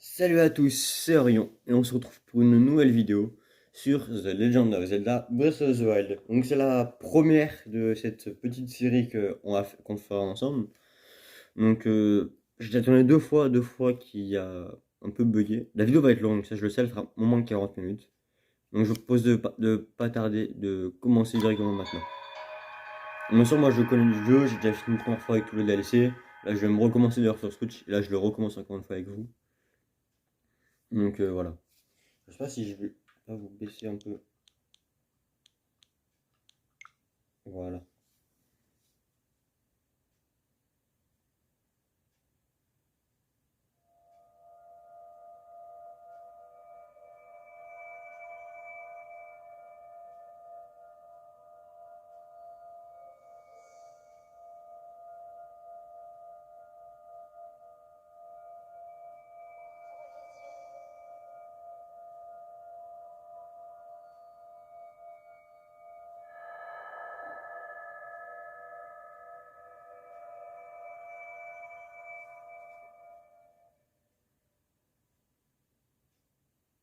Salut à tous, c'est Orion et on se retrouve pour une nouvelle vidéo sur The Legend of Zelda Breath of the Wild. Donc c'est la première de cette petite série qu'on fera ensemble. Donc j'ai tourné deux fois qui a un peu bugué. La vidéo va être longue, ça je le sais, elle fera au moins 40 minutes. Donc je vous propose de pas tarder, de commencer directement maintenant. Bien sûr, moi je connais le jeu, j'ai déjà fini une première fois avec tous les DLC. Là je vais me recommencer d'ailleurs sur Switch et là je le recommence encore une fois avec vous. Donc voilà. Je sais pas si je vais pas vous baisser un peu. Voilà.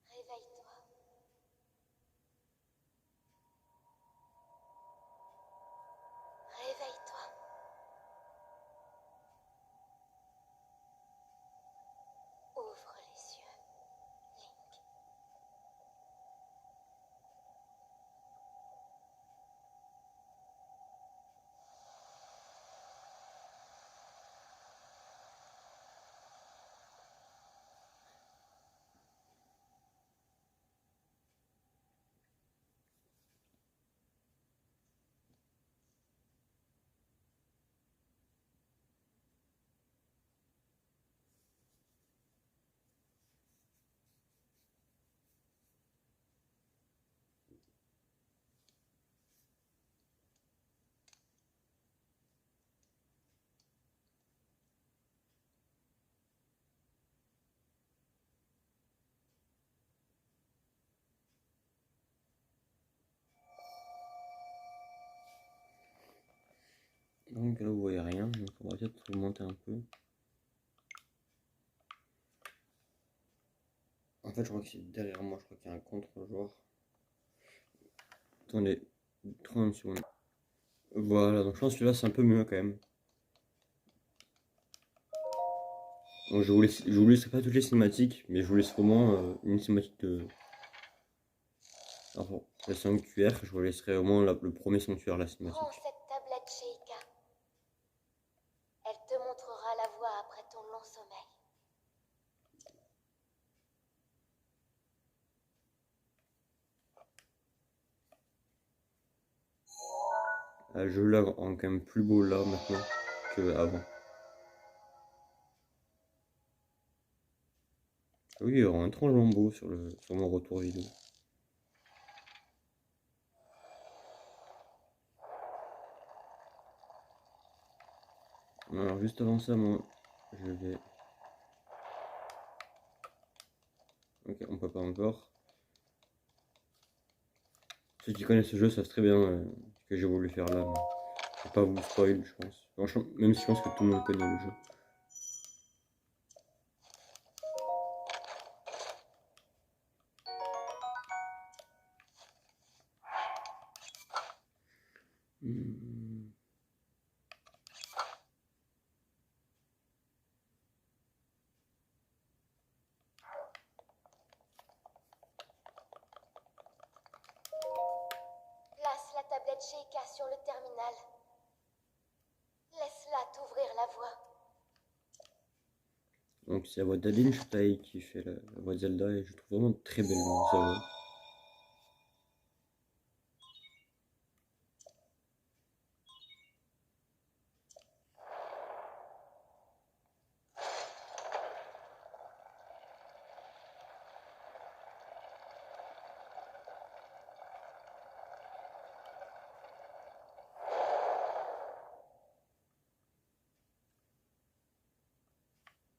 Réveille-toi. Réveille-toi. Ouvre les yeux, Link. Donc là vous voyez rien, donc on va peut-être remonter un peu. En fait je crois que c'est derrière moi, je crois qu'il y a un contre-joueur. Attendez, 30 secondes. Voilà, donc je pense que là c'est un peu mieux quand même. Donc je vous laisserai pas toutes les cinématiques, mais je vous laisse vraiment une cinématique de. Alors, la sanctuaire, je vous laisserai au moins le premier sanctuaire, la Prends cinématique. cette tablette, Sheikah. Elle te montrera la voie après ton long sommeil. Le jeu là rend quand même plus beau là maintenant qu'avant. Oui, il y aura un étrangement beau sur mon retour vidéo. Alors juste avant ça, moi, je vais. Ok, on peut pas encore. Ceux qui connaissent ce jeu savent très bien ce que j'ai voulu faire là, mais je vais pas vous spoil, je pense. Franchement, même si je pense que tout le monde connaît le jeu. Hmm. Place la tablette Sheikah sur le terminal. Laisse-la t'ouvrir la voie. Donc c'est la voix d'Aline Chutaï qui fait la voix de Zelda et je trouve vraiment très belle sa voix.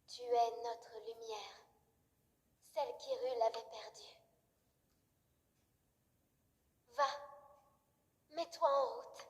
Tu es notre lumière. Celle qu'Hyrule avait perdue. Va, mets-toi en route.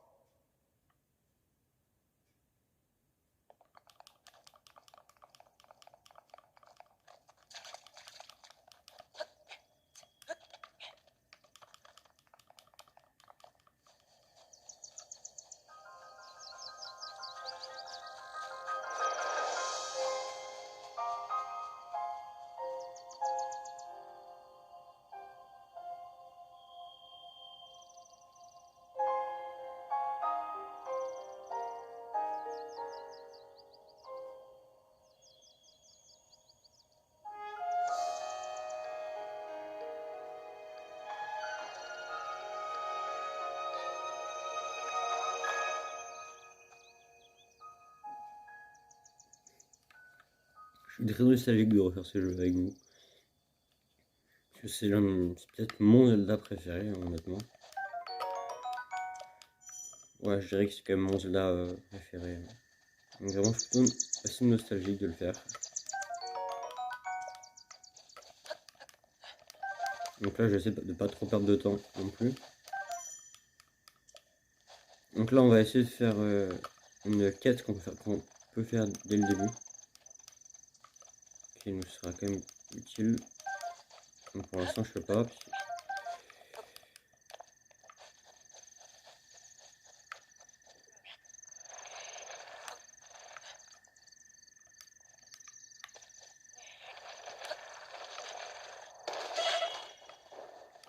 Je suis très nostalgique de refaire ce jeu avec vous. Parce que c'est peut-être mon Zelda préféré, honnêtement. Ouais, je dirais que c'est quand même mon Zelda préféré. Donc vraiment, je suis plutôt assez nostalgique de le faire. Donc là, j'essaie de pas trop perdre de temps non plus. Donc là, on va essayer de faire une quête qu'on peut faire dès le début. Qui nous sera quand même utile. Donc pour l'instant, je fais pas.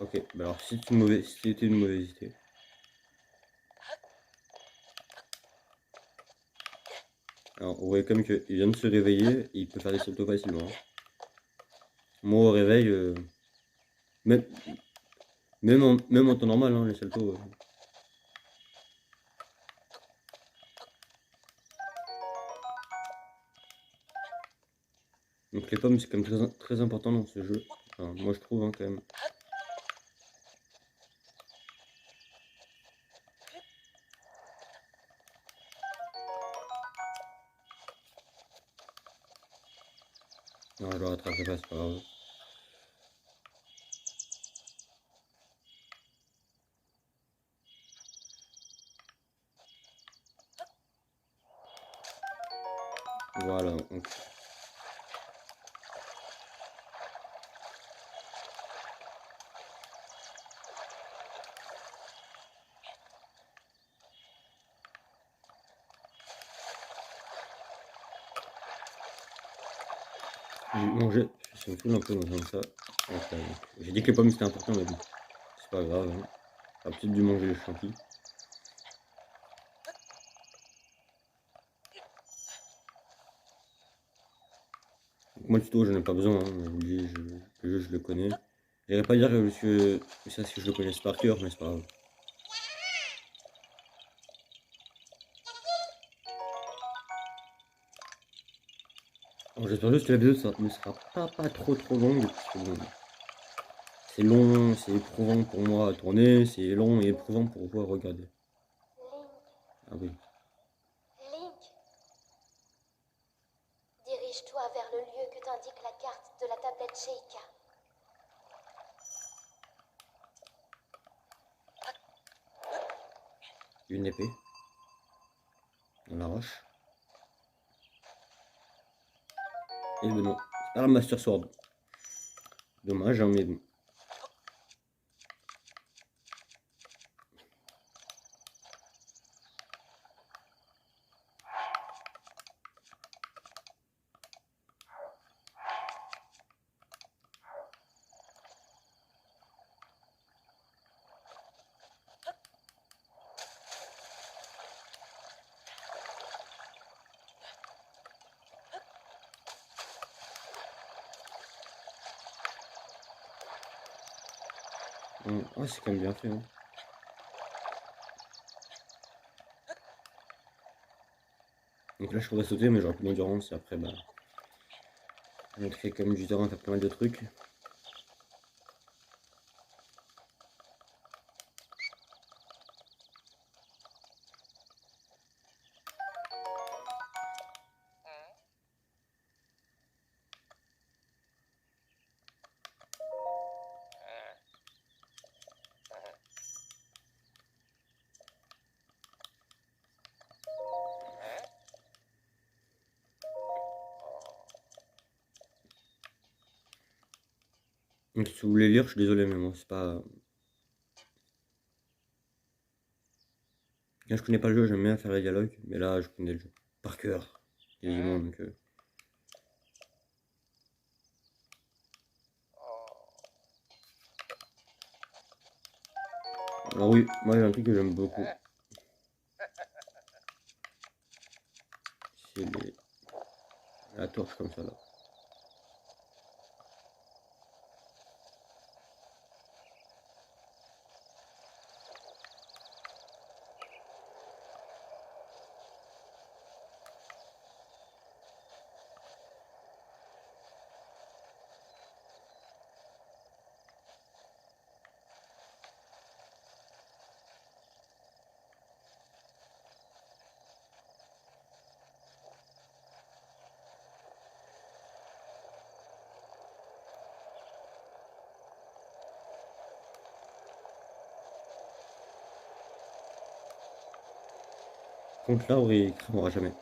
Ok, bah alors c'était une mauvaise idée. Alors, on voit comme qu'il vient de se réveiller et il peut faire des saltos facilement. Moi, au réveil, même, même en temps normal, hein, les saltos. Donc les pommes, c'est quand même très important dans ce jeu. Enfin, moi, je trouve, hein, quand même. Non, je le rattraperai pas, c'est pas grave. Voilà, donc. J'ai mangé, ça me saoule un peu dans ça. J'ai dit que les pommes c'était important, mais bon, c'est pas grave. Hein. J'aurais peut-être dû manger les champis. Donc, moi, le tuto, j'en ai pas besoin. Hein. Je vous le dis, le jeu, je le connais. J'irais pas dire que ça, si je le connaisse par cœur, mais c'est pas grave. J'espère juste que la vidéo ne sera pas trop longue, parce que bon, c'est long, c'est éprouvant pour moi à tourner, c'est long et éprouvant pour vous à regarder. Link, Ah oui. Link, dirige-toi vers le lieu que t'indique la carte de la tablette Sheikah. Une épée. Dans la roche. Et ben non, c'est pas la Master Sword. Dommage, hein, mais bon. Ouais, c'est quand même bien fait. Hein. Donc là, je pourrais sauter, mais j'aurai plus d'endurance. Et après, bah, je mettrai quand même du temps à faire pas mal de trucs. Donc si vous voulez lire, je suis désolé, mais moi, c'est pas. Quand je connais pas le jeu, j'aime bien faire les dialogues, mais là, je connais le jeu par cœur, quasiment. Donc, alors oui, moi, j'ai un truc que j'aime beaucoup. C'est la torche comme ça, là. contre l'arbre, il cramera jamais.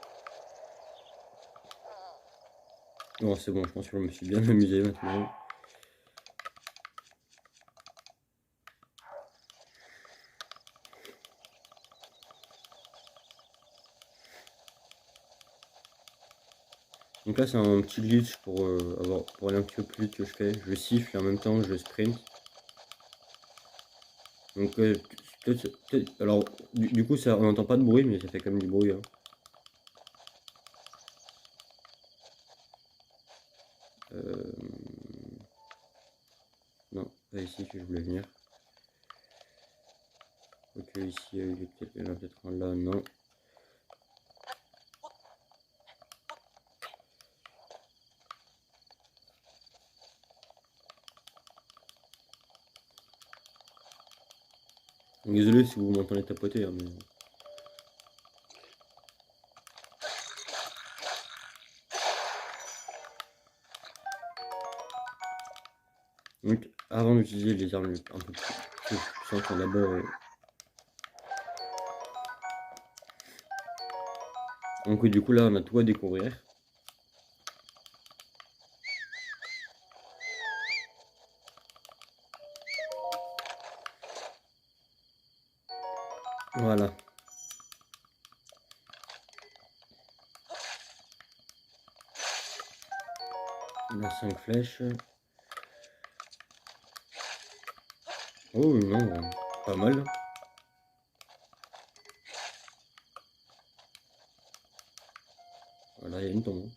Non, c'est bon, je pense que je me suis bien amusé maintenant. Donc là, c'est un petit glitch pour, pour aller un petit peu plus vite que je fais. Je siffle et en même temps, je sprint. Donc, alors, du coup, ça, on n'entend pas de bruit, mais ça fait quand même du bruit, hein. Non, pas ici que je voulais venir. Ok, ici, il y en a peut-être un là, non. Désolé si vous m'entendez tapoter, hein, mais... Donc, avant d'utiliser les armes un peu plus puissantes, on va d'abord... Donc, du coup, là, on a tout à découvrir. Voilà. On a 5 flèches. Oh non, pas mal. Voilà, il y a une tombe.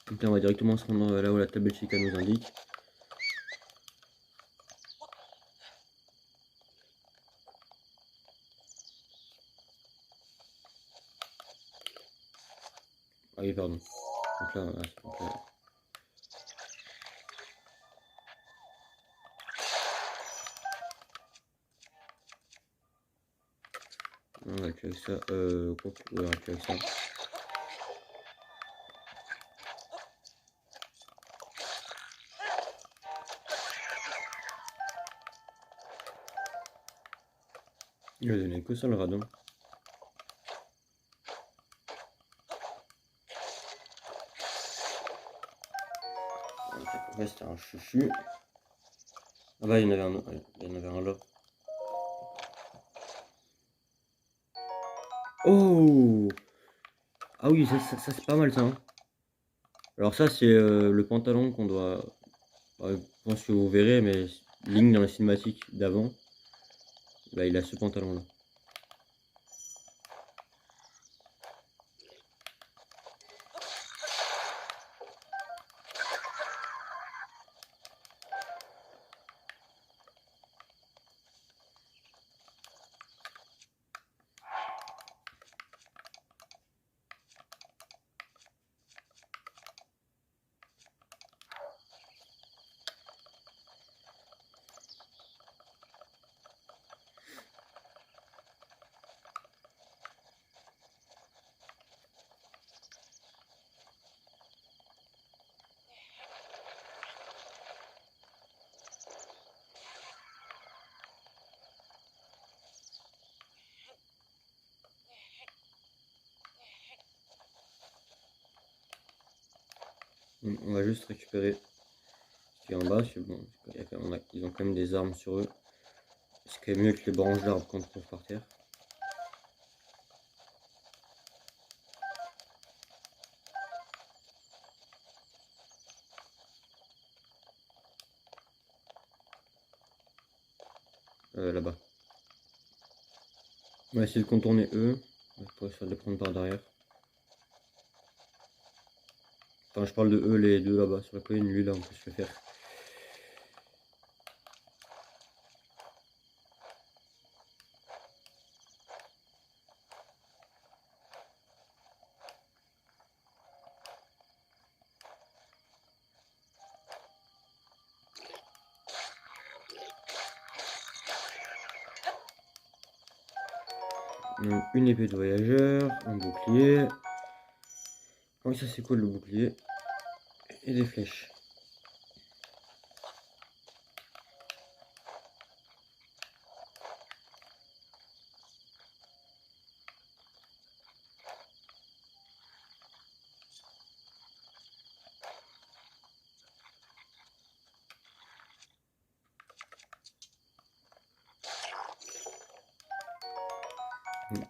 Donc là, on va directement se rendre là où la table Chica nous indique. Ah oui, pardon. Donc là, on va tuer avec ça. Quoi, ouais, on va tuer avec ça. Il va donner que ça le radon. Ouais, c'était un chuchu. Ah bah, il y en avait un, il y en avait un là. Oh! Ah oui, ça c'est pas mal ça, hein. Alors ça, c'est le pantalon qu'on doit... je pense que vous verrez, mais Link dans la cinématique d'avant, bah, il a ce pantalon là. On va juste récupérer ce qui est en bas, parce que bon, ils ont quand même des armes sur eux. C'est quand même mieux que les branches d'arbres qu'on trouve par terre. Là-bas. On va essayer de contourner eux, pour essayer de les prendre par derrière. Enfin, je parle de eux, les deux là-bas sur la colline, lui là, on peut se le faire. Donc, une épée de voyageur, un bouclier. Oui, ça c'est cool, le bouclier. Et des flèches.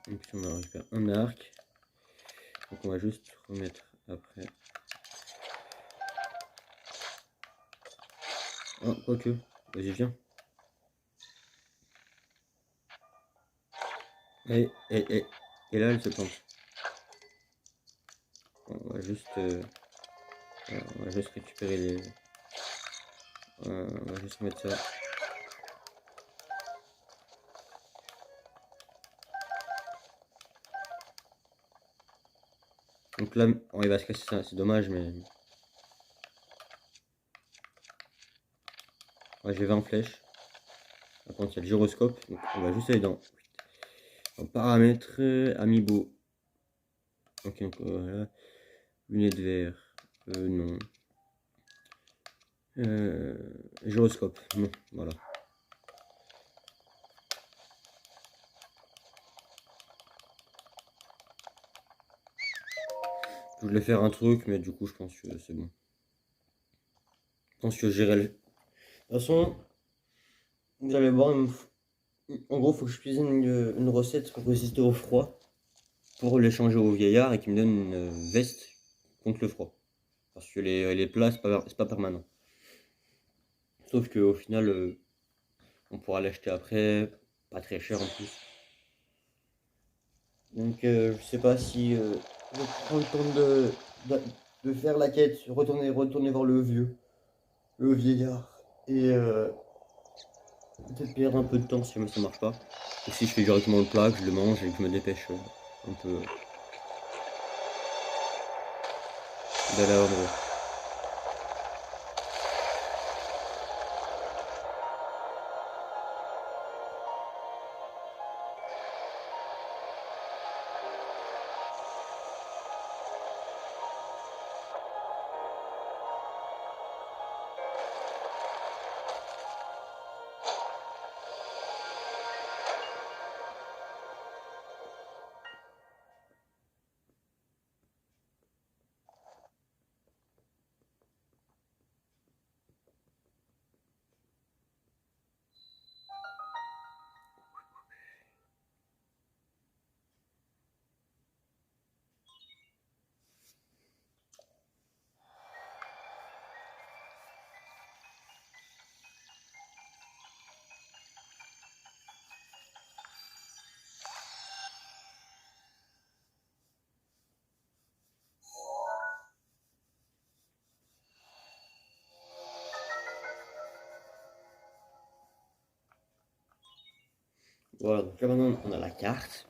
Et puis on a récupéré un arc. Donc on va juste remettre après. Oh, quoique. Vas-y, viens. Et là, elle se plante. Bon, on va juste, voilà, on va juste récupérer les. On va juste mettre ça. Donc là, on va se casser ça, c'est dommage, mais. Ouais, j'ai 20 flèches. Par contre, il y a le gyroscope. Donc on va juste aller dans paramètres, amiibo. Ok, donc voilà. Lunettes verre. Non. Gyroscope. Non, voilà. Je voulais faire un truc, mais du coup, je pense que c'est bon. Je pense que j'irai le. De toute façon, vous allez voir, en gros, il faut que je cuisine une recette pour résister au froid, pour l'échanger au vieillard et qui me donne une veste contre le froid. Parce que les plats, c'est pas permanent. Sauf qu'au final, on pourra l'acheter après, pas très cher en plus. Donc, je sais pas si je prends le temps de faire la quête, retourner voir le vieillard, et peut-être perdre un peu de temps si jamais ça marche pas. Ou si je fais directement le plat, que je le mange et que je me dépêche un peu d'aller à l'endroit. Voilà, donc là maintenant on a la carte.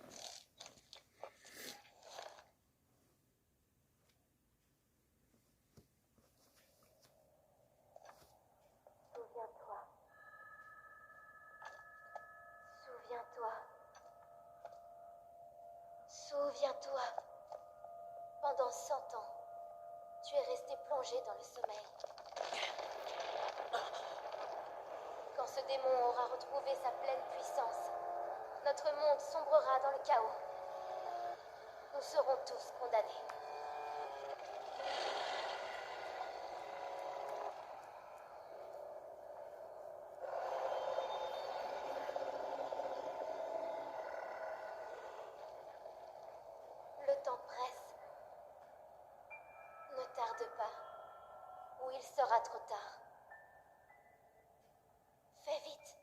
Souviens-toi. Souviens-toi. Souviens-toi. Pendant 100 ans, tu es resté plongé dans le sommeil. Quand ce démon aura retrouvé sa pleine puissance, notre monde sombrera dans le chaos. Nous serons tous condamnés. Le temps presse. Ne tarde pas, ou il sera trop tard. Fais vite.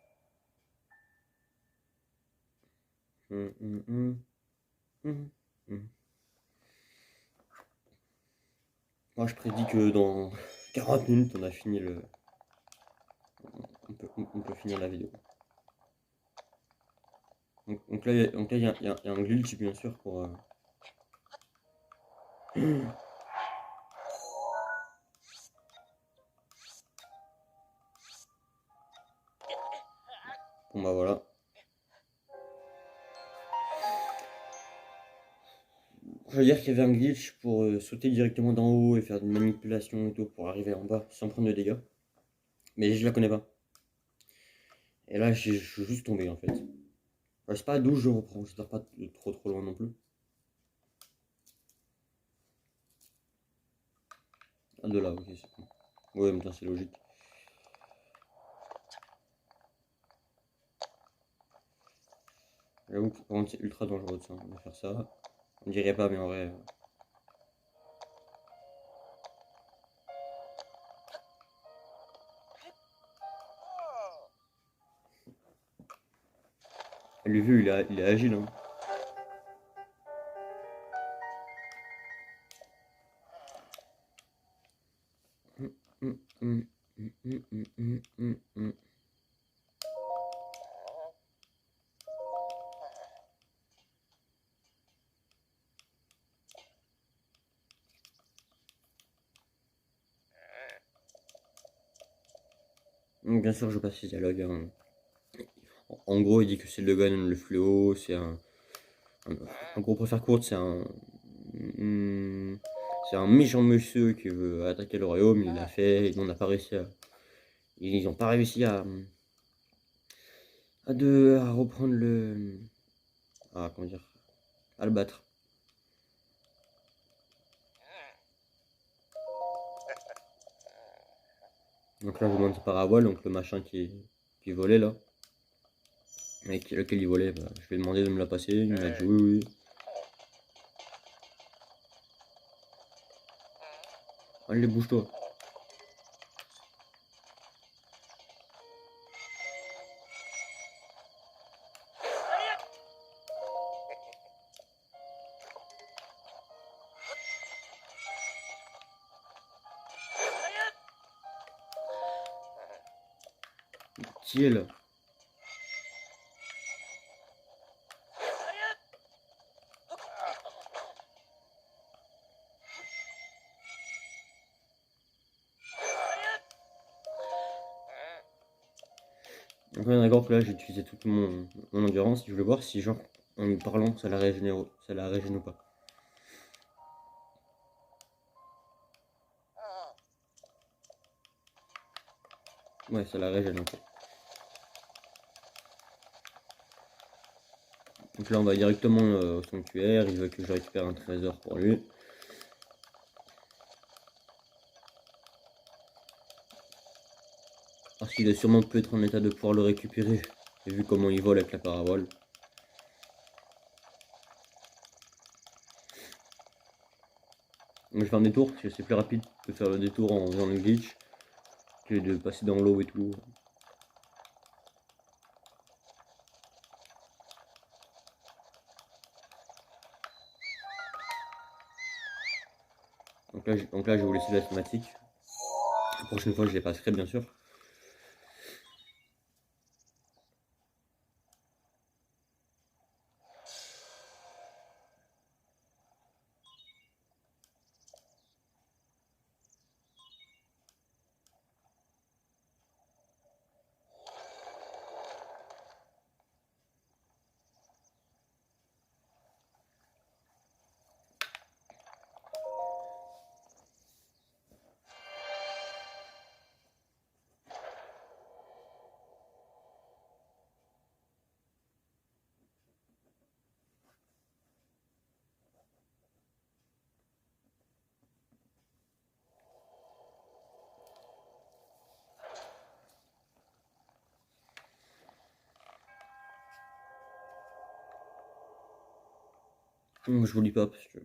Moi je prédis que dans 40 minutes on a fini le. On peut finir la vidéo. Donc là, il y a un glitch bien sûr pour. Bon bah voilà. Je veux dire qu'il y avait un glitch pour sauter directement d'en haut et faire des manipulations et tout pour arriver en bas sans prendre de dégâts. Mais je la connais pas. Et là, je suis juste tombé en fait. Je sais pas d'où je reprends, j'espère pas trop loin non plus. Ah, de là, ok, c'est bon. Ouais, mais c'est logique. J'avoue que par contre, c'est ultra dangereux de ça, de faire ça. On dirait pas, mais en vrai. Le vieux, il est agile, hein. Donc, bien sûr, je passe les dialogues, hein. En gros, il dit que c'est le gun, le fléau, c'est en gros, pour faire courte, c'est un méchant monsieur qui veut attaquer le royaume. Il l'a fait, et on n'a pas réussi à. Ils n'ont pas réussi à reprendre le. Ah, comment dire? À le battre. Donc là, je vous demande Paravol, donc le machin qui volait là. Et lequel il volait, bah, je lui ai demandé de me la passer. Il m'a dit oui, oui. Allez, bouge-toi. Qui est là? Donc on est d'accord que là j'ai utilisé toute mon endurance. Je voulais voir si genre en lui parlant ça la régène ou pas. Ouais, ça la régène un peu. Donc là on va directement au sanctuaire. Il veut que je récupère un trésor pour lui. Parce qu'il est sûrement peut-être en état de pouvoir le récupérer. J'ai vu comment il vole avec la parabole. Donc je vais faire un détour parce que c'est plus rapide de faire le détour en faisant le glitch que de passer dans l'eau et tout. Donc là je vais vous laisser la cinématique. La prochaine fois je les passerai bien sûr. Je vous lis pas parce que.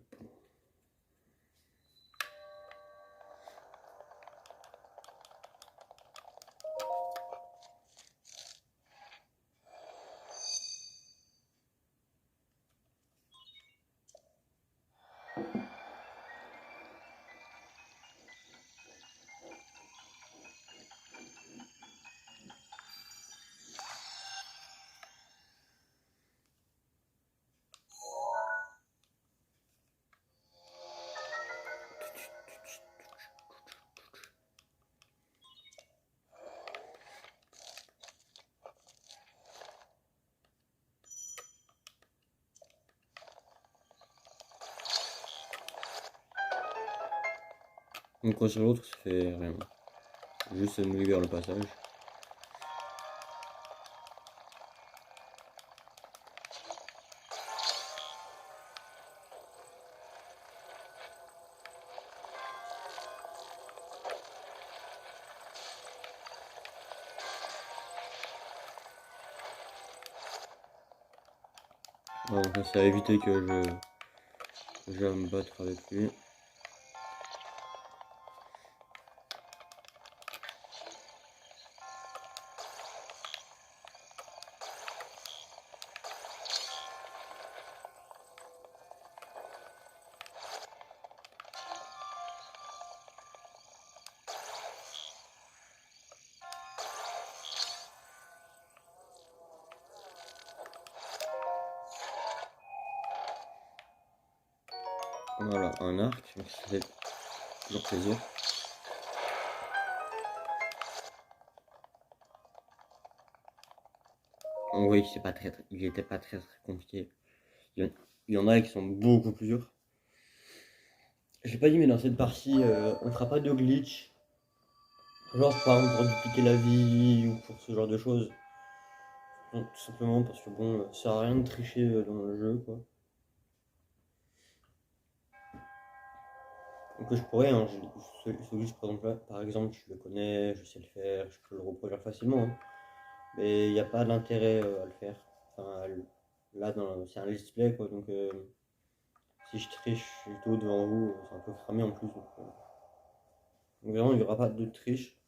Donc croix sur l'autre, ça fait rien. Juste nous libère le passage. Voilà, donc ça a évité que je me battre avec lui. Voilà, un arc, donc ça fait toujours plaisir. On voit que c'est pas il était pas très compliqué. Il y en a qui sont beaucoup plus durs. J'ai pas dit, mais dans cette partie, on fera pas de glitch. Genre, par exemple, pour dupliquer la vie ou pour ce genre de choses. Donc, tout simplement parce que bon, ça sert à rien de tricher dans le jeu, quoi. Donc je pourrais, hein, ce glitch par exemple là, par exemple, je le connais, je sais le faire, je peux le reproduire facilement, hein. Mais il n'y a pas d'intérêt à le faire. Enfin, là, c'est un let's play, quoi, donc si je triche plutôt devant vous, c'est un peu cramé en plus. Donc vraiment, il n'y aura pas de triche.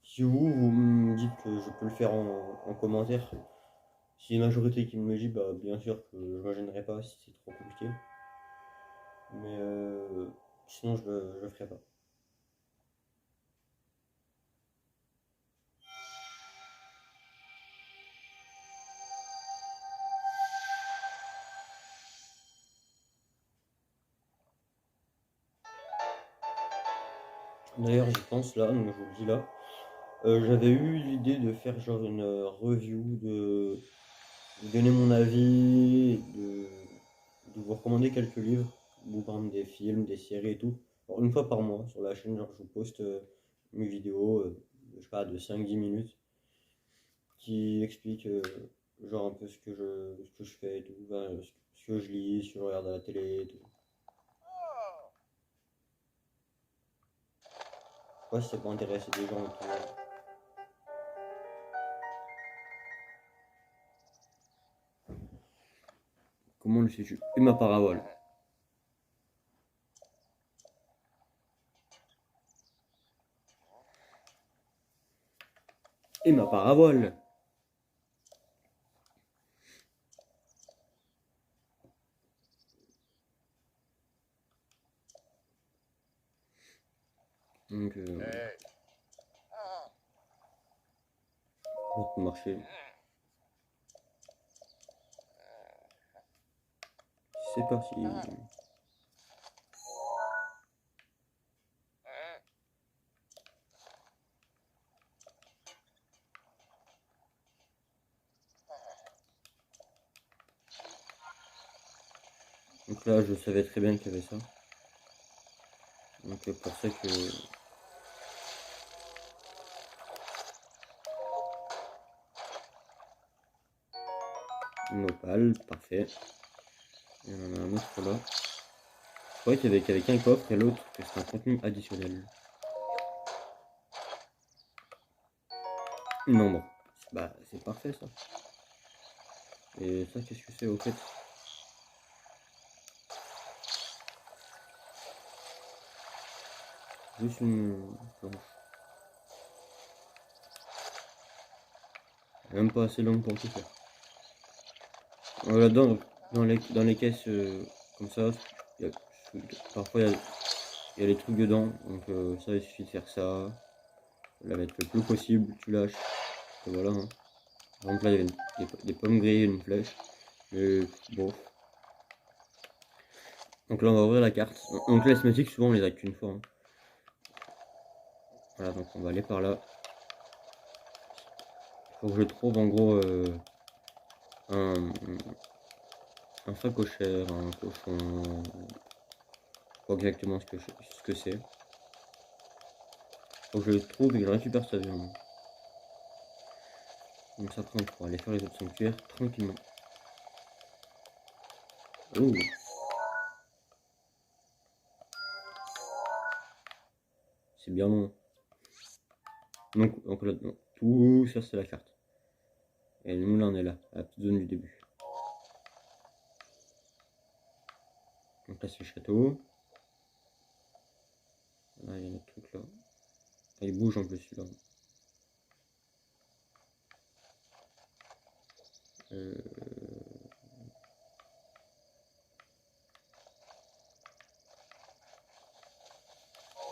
Si vous me dites que je peux le faire en commentaire, si une majorité qui me le dit, bah bien sûr que je ne me gênerai pas si c'est trop compliqué. Mais sinon, je le ferai pas. D'ailleurs, j'y pense là, donc je vous le dis là. J'avais eu l'idée de faire genre une review, de donner mon avis, de vous recommander quelques livres, ou par exemple des films, des séries et tout. Alors, une fois par mois sur la chaîne, genre je vous poste mes vidéos, je sais pas, de 5-10 minutes, qui expliquent genre un peu ce que je fais et tout, ben, ce que je lis, ce que je regarde à la télé et tout. Je sais pas si ça peut intéresser des gens et tout. Comment le sais-tu? Et ma parabole. Et ma parabole. Donc, ça peut marcher. C'est parti. Donc là, je savais très bien qu'il y avait ça. Donc c'est pour ça que... Une opale, parfait. Il y en a un autre là. Je croyais qu'il y avait qu'un coffre et l'autre que c'est un contenu additionnel. Non, bon. Bah, c'est parfait ça. Et ça, qu'est-ce que c'est au fait? Juste une planche. Même pas assez longue pour tout faire. Là-dedans, dans les caisses comme ça, y a- parfois il y a des trucs dedans. Donc ça, il suffit de faire ça. La mettre le plus possible, tu lâches. Et voilà. Hein. Par exemple, là, il y avait des pommes grillées, une flèche. Mais bon. Donc là, on va ouvrir la carte. Donc les cinématiques, souvent, on les a qu'une fois. Hein. Voilà, donc on va aller par là. Il faut que je trouve en gros un, un phacochère, un cochon. Pas exactement ce que c'est. Faut que je le trouve et que je récupère sa viande. Donc ça prend pour aller faire les autres sanctuaires tranquillement. Oh, c'est bien long. Donc là, non. Tout ça c'est la carte. Et nous là on est là, à la petite zone du début. Donc là c'est le château. Là il y a notre truc là. Ah, il bouge en plus celui-là.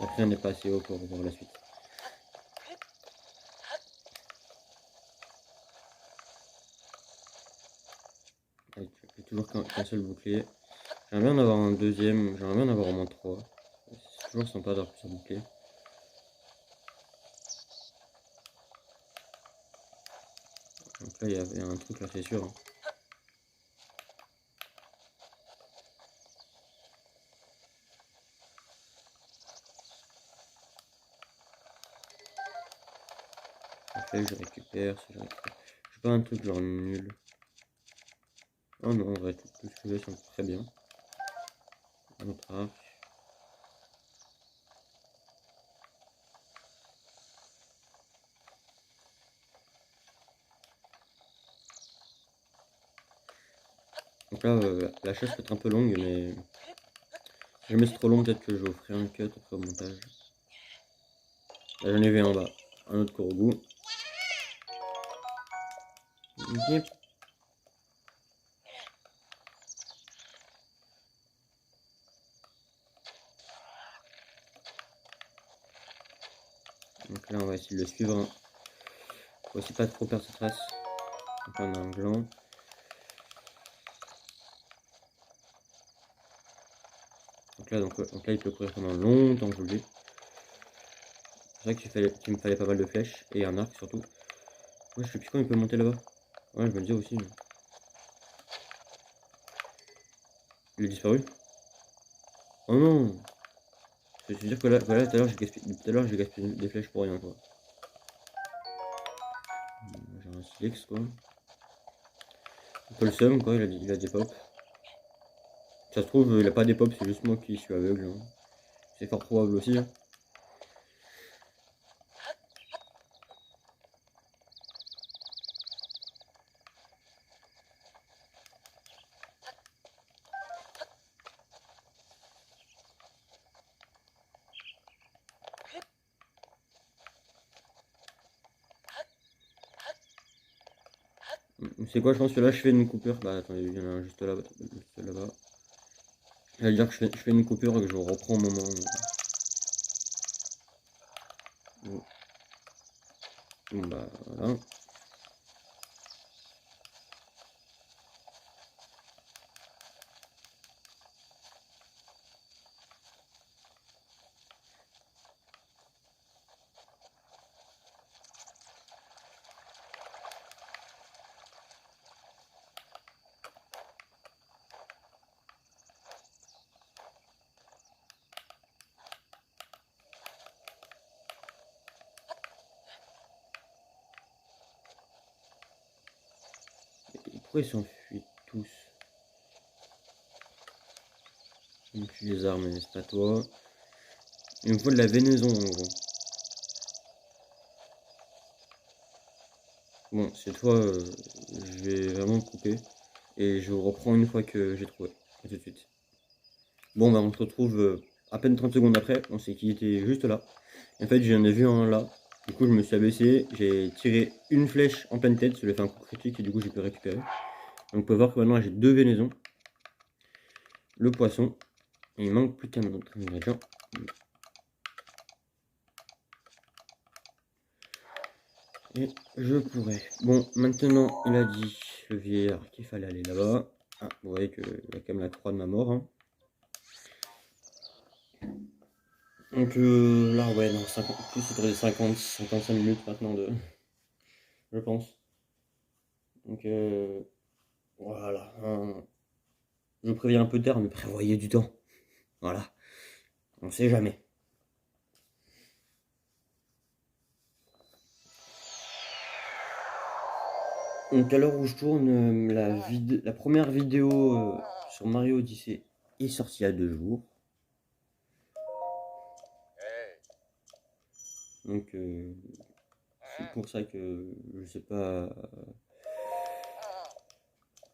Après on n'est pas assez haut pour voir la suite. J'ai toujours qu'un seul bouclier. J'aimerais bien en avoir un deuxième, j'aimerais bien en avoir au moins 3. C'est toujours sympa d'avoir plusieurs boucliers. Donc là il y a un truc là c'est sûr. Hein. Après je récupère, si je récupère. J'ai pas un truc genre nul. Oh non, en vrai tout ce que j'ai c'est très bien. Un autre arc. Donc là, la chasse peut être un peu longue, mais si jamais c'est trop long, peut-être que je ferai un cut après au montage. Là, j'en ai vu en bas, un autre Korogu. Yep. Donc là, on va essayer de le suivre. Hein. Faut aussi pas trop perdre sa trace. Donc on a un gland. Donc là, il peut courir pendant longtemps, je vous le dis. C'est vrai qu'il me fallait pas mal de flèches et un arc surtout. Ouais, je sais plus quand il peut monter là-bas. Ouais, je me le dis aussi. Mais... il est disparu. Oh non! Je veux dire que là, voilà, tout à l'heure, j'ai gaspillé des flèches pour rien, quoi. J'ai un silex, quoi. Un peu le seum, quoi, il a des pops. Ça se trouve, il a pas des pops, c'est juste moi qui suis aveugle. Hein. C'est fort probable aussi. Hein. C'est quoi, je pense que là, je fais une coupure. Bah, attendez, il y en a un juste là-bas. Juste là-bas. J'allais dire que je fais une coupure et que je reprends au moment. Bon, bah, voilà. Et pourquoi ils s'enfuient tous? Il me tue les armes, mais c'est pas toi. Il me faut de la vénaison, en gros. Bon, cette fois, je vais vraiment couper. Et je reprends une fois que j'ai trouvé. A tout de suite. Bon, bah, on se retrouve à peine 30 secondes après. On sait qu'il était juste là. En fait, j'en ai vu un là. Du coup, je me suis abaissé. J'ai tiré une flèche en pleine tête. Ça lui a fait un coup critique et du coup, j'ai pu récupérer. Donc, on peut voir que maintenant, j'ai deux vénaisons. Le poisson. Et il manque plus qu'un autre ingrédient. Et je pourrais. Bon, maintenant, il a dit, le vieillard, qu'il fallait aller là-bas. Ah, vous voyez qu'il y a quand même la croix de ma mort. Hein. Donc là, ouais, non, 50, plus autour des 55 minutes maintenant, je pense. Donc voilà. Hein. Je préviens un peu tard, mais prévoyez du temps. Voilà. On sait jamais. Donc à l'heure où je tourne, la première vidéo sur Mario Odyssey est sortie il y a 2 jours. Donc c'est pour ça que je sais pas.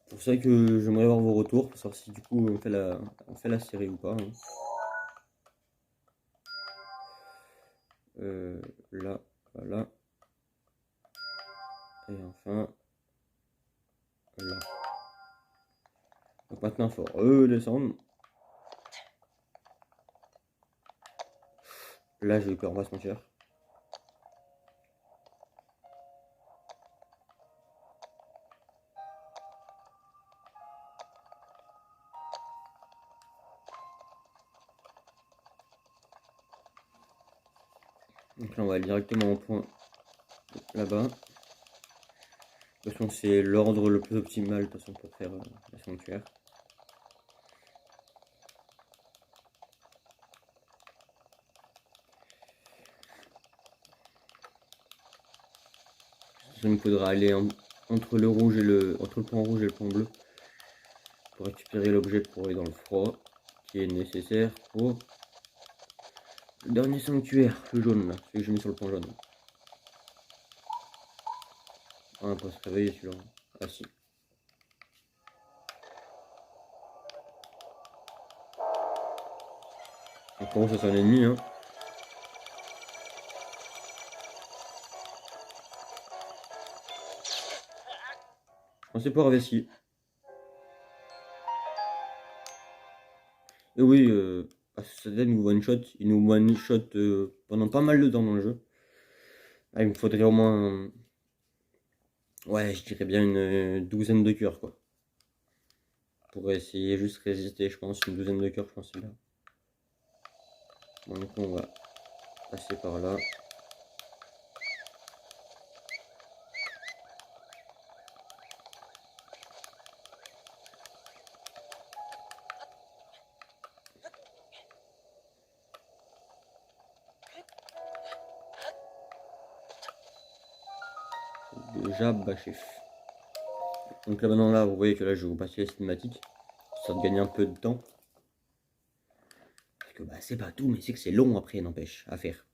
Pour ça que j'aimerais avoir vos retours pour savoir si du coup on fait la série ou pas, hein. Là, voilà. Et enfin là. Donc maintenant il faut redescendre. Là j'ai eu peur, on va se mentir. Donc là on va aller directement au point là-bas. De toute façon c'est l'ordre le plus optimal de toute façon pour faire la sanctuaire. Il me faudra aller entre le point rouge et le point bleu pour récupérer l'objet pour aller dans le froid qui est nécessaire pour le dernier sanctuaire, le jaune là, celui que j'ai mis sur le point jaune. Ah, on va pas se réveiller celui-là. Ah si. Donc pour ça c'est un ennemi, hein. Je pensais pas Ravessi. Et oui, ça nous one shot. Il nous one shot pendant pas mal de temps dans le jeu. Ah, il me faudrait au moins, ouais, je dirais bien une douzaine de cœurs quoi. Pour essayer juste résister, je pense, une douzaine de cœurs, je pense c'est bien. Bon, donc on va passer par là. Déjà, bah chef. Donc là maintenant là, vous voyez que là je vais vous passer les cinématiques, ça te gagne un peu de temps. Parce que bah c'est pas tout, mais c'est que c'est long après, n'empêche, à faire.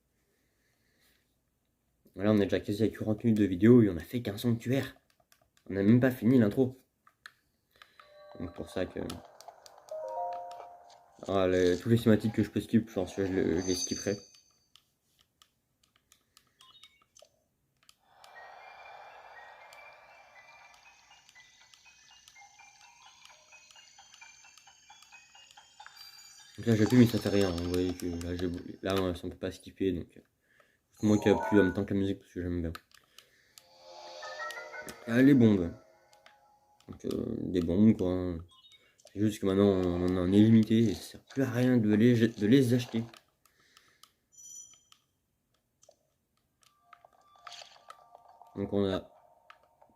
Là on est déjà quasi à 40 minutes de vidéo et on a fait qu'un sanctuaire. On n'a même pas fini l'intro. Donc pour ça que... Ah, tous les cinématiques que je peux skip, je pense que je les skipperai. Donc là j'appuie mais ça fait rien, vous voyez que là ça ne peut pas skipper, donc c'est moi qui appuie en même temps que la musique parce que j'aime bien. Ah, les bombes. Donc des bombes quoi. C'est juste que maintenant on en a un illimité et ça sert plus à rien de les acheter. Donc on a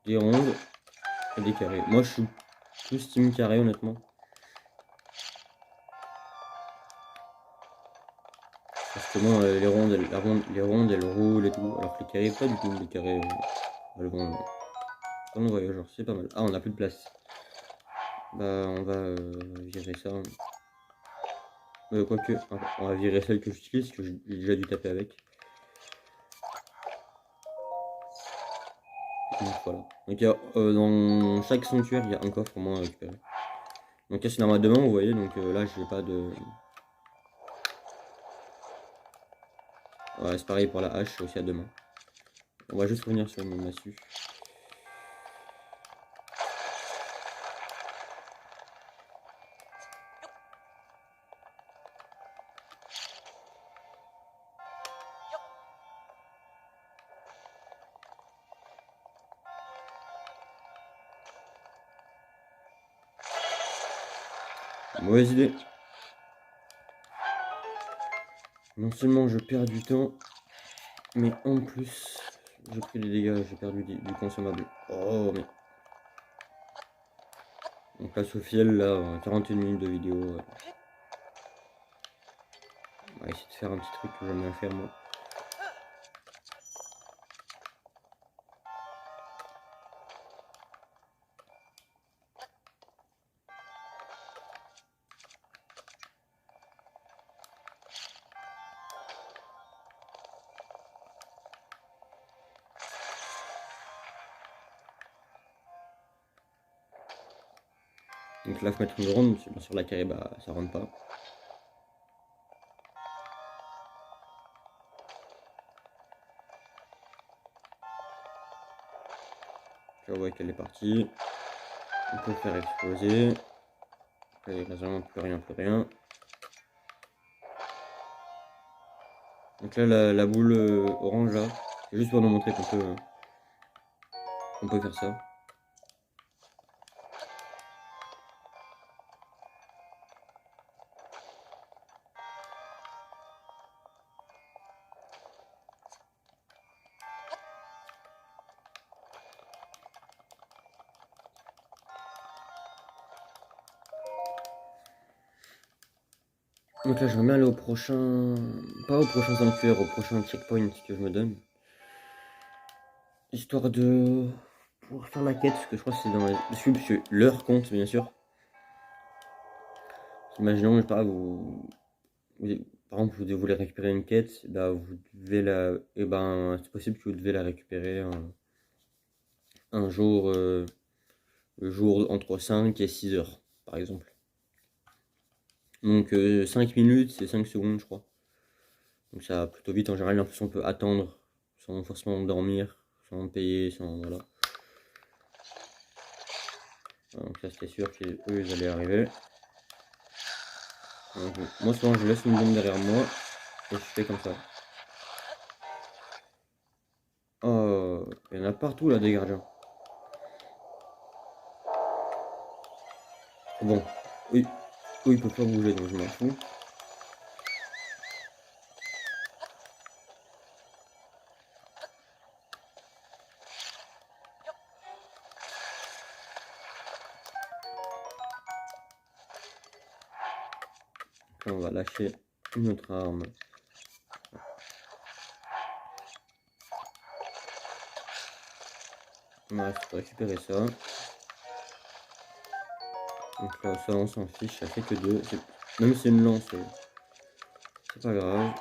des rondes et des carrés. Moi je suis plus team carré honnêtement. Parce que moi les rondes elles roulent et tout. Alors que les carrés pas du tout. Les carrés elles vont dans le voyageur, c'est pas mal. Ah on a plus de place. Bah on va virer ça. Quoique, on va virer celle que j'utilise, que j'ai déjà dû taper avec. Donc voilà. Donc il y a, dans chaque sanctuaire, il y a un coffre au moins à récupérer. Donc là c'est normal demain, vous voyez, donc là j'ai pas de... Ouais, c'est pareil pour la hache, c'est aussi à demain. On va juste revenir sur mon massue. Mauvaise idée. Non seulement je perds du temps, mais en plus, j'ai pris des dégâts, j'ai perdu du consommable. Oh, mais... Donc là, Sophiel, là, 41 minutes de vidéo. On va essayer de faire un petit truc que j'aime bien faire, moi. Donc là, faut mettre une ronde, bien sûr la carré, bah ça rentre pas. Là, on voit qu'elle est partie. On peut le faire exploser. Là, il reste vraiment plus rien, plus rien. Donc là, la boule orange là, c'est juste pour nous montrer qu'on peut faire ça. Donc là, j'aimerais bien aller au prochain. Pas au prochain sanctuaire, au prochain checkpoint que je me donne. Histoire de pouvoir faire la quête, parce que je crois que c'est dans les. Dessus, parce que l'heure compte, bien sûr. Imaginons, je sais pas, par exemple, vous voulez récupérer une quête, bah, vous devez la. Et ben, c'est possible que vous devez la récupérer un jour, le jour entre 5 et 6 heures, par exemple. Donc 5 minutes, c'est 5 secondes, je crois. Donc ça va plutôt vite en général. En plus, on peut attendre sans forcément dormir, sans payer, sans. Voilà. Donc là, c'était sûr qu'eux, ils allaient arriver. Donc, moi, souvent, je laisse une bombe derrière moi et je fais comme ça. Oh, il y en a partout là, des gardiens. Bon, oui, eux, ils peuvent pas bouger, donc je m'en fous. Là, on va lâcher une autre arme. On va récupérer ça. Donc là, ça, on s'en fiche, ça fait que deux. Même si c'est une lance, c'est pas grave.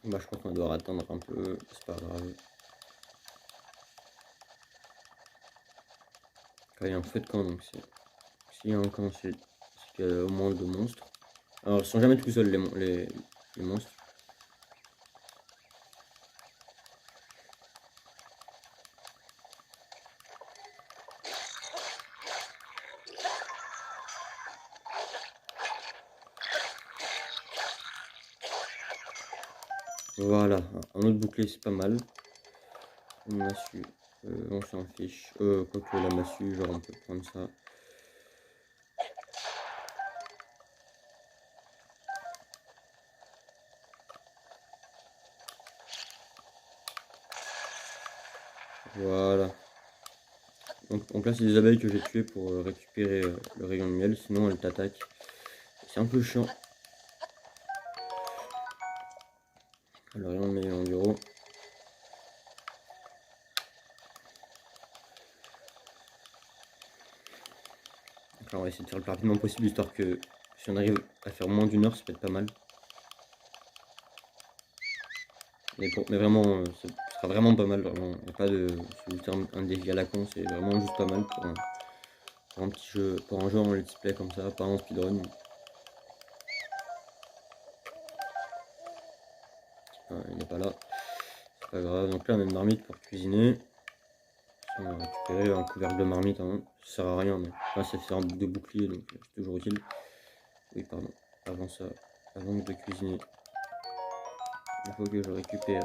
Bah, je crois qu'on doit attendre un peu, c'est pas grave. Quand il y a un feu de camp, donc s'il y a un camp, c'est qu'il y a au moins deux monstres. Alors, ils sont jamais tout seuls, les monstres. Voilà, un autre bouclier, c'est pas mal. Une massue, on s'en fiche. Quoique la massue, genre, on peut prendre ça. Voilà. Donc là, c'est des abeilles que j'ai tuées pour récupérer le rayon de miel, sinon elles t'attaquent. C'est un peu chiant. Le rayon de miel en bureau. Donc là, on va essayer de faire le plus rapidement possible, histoire que si on arrive à faire moins d'une heure, ça peut être pas mal. Mais vraiment, ce sera vraiment pas mal, vraiment. Il n'y a pas de un défi à la con, c'est vraiment juste pas mal pour un petit jeu, pour un jeu en let's play comme ça, pas en speedrun. Ah, il n'est pas là, c'est pas grave. Donc là, on a une marmite pour cuisiner. On va récupérer un couvercle de marmite, hein. Ça sert à rien, mais là, ça fait un bouc de bouclier, donc c'est toujours utile. Oui, pardon. Avant ça, avant de cuisiner, il faut que je récupère.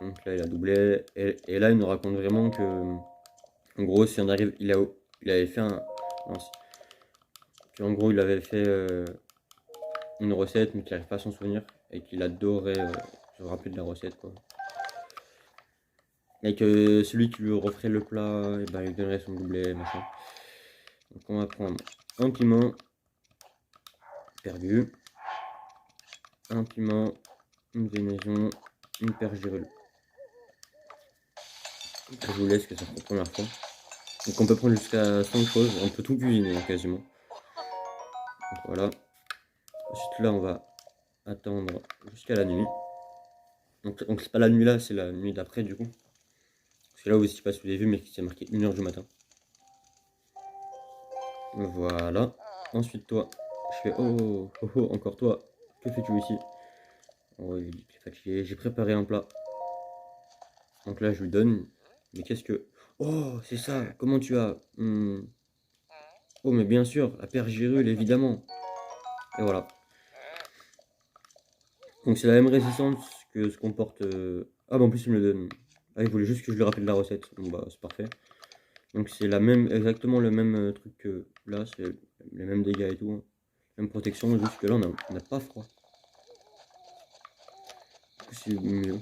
Donc là, il a doublé. Et là, il nous raconte vraiment que, en gros, si on arrive, il avait fait un. Mince. En gros, il avait fait une recette, mais qu'il n'arrive pas à s'en souvenir. Et qu'il adorait se rappeler de la recette, quoi. Et que celui qui lui referait le plat, et ben, il lui donnerait son doublet, machin. Donc, on va prendre un piment perdu, un piment, une vénaison, une pergérule. Je vous laisse que ça fait la première fois. Donc on peut prendre jusqu'à 5 choses, on peut tout cuisiner quasiment. Donc voilà. Ensuite là on va attendre jusqu'à la nuit. Donc c'est pas la nuit là, c'est la nuit d'après du coup. Parce que là aussi je sais pas si vous avez vu mais c'est marqué 1h du matin. Voilà. Ensuite toi, je fais oh, oh, oh, encore toi, que fais-tu ici? Oh il est fatigué, j'ai préparé un plat. Donc là je lui donne, mais qu'est-ce que... Oh c'est ça, comment tu as... Oh mais bien sûr, la pergérule évidemment. Et voilà. Donc c'est la même résistance que ce qu'on porte... Ah bah en plus il me le donne. Ah il voulait juste que je lui rappelle la recette. Bon bah c'est parfait. Donc c'est la même, exactement le même truc que là, c'est les mêmes dégâts et tout. Hein. Même protection, juste que là on n'a pas froid. Du coup c'est mieux.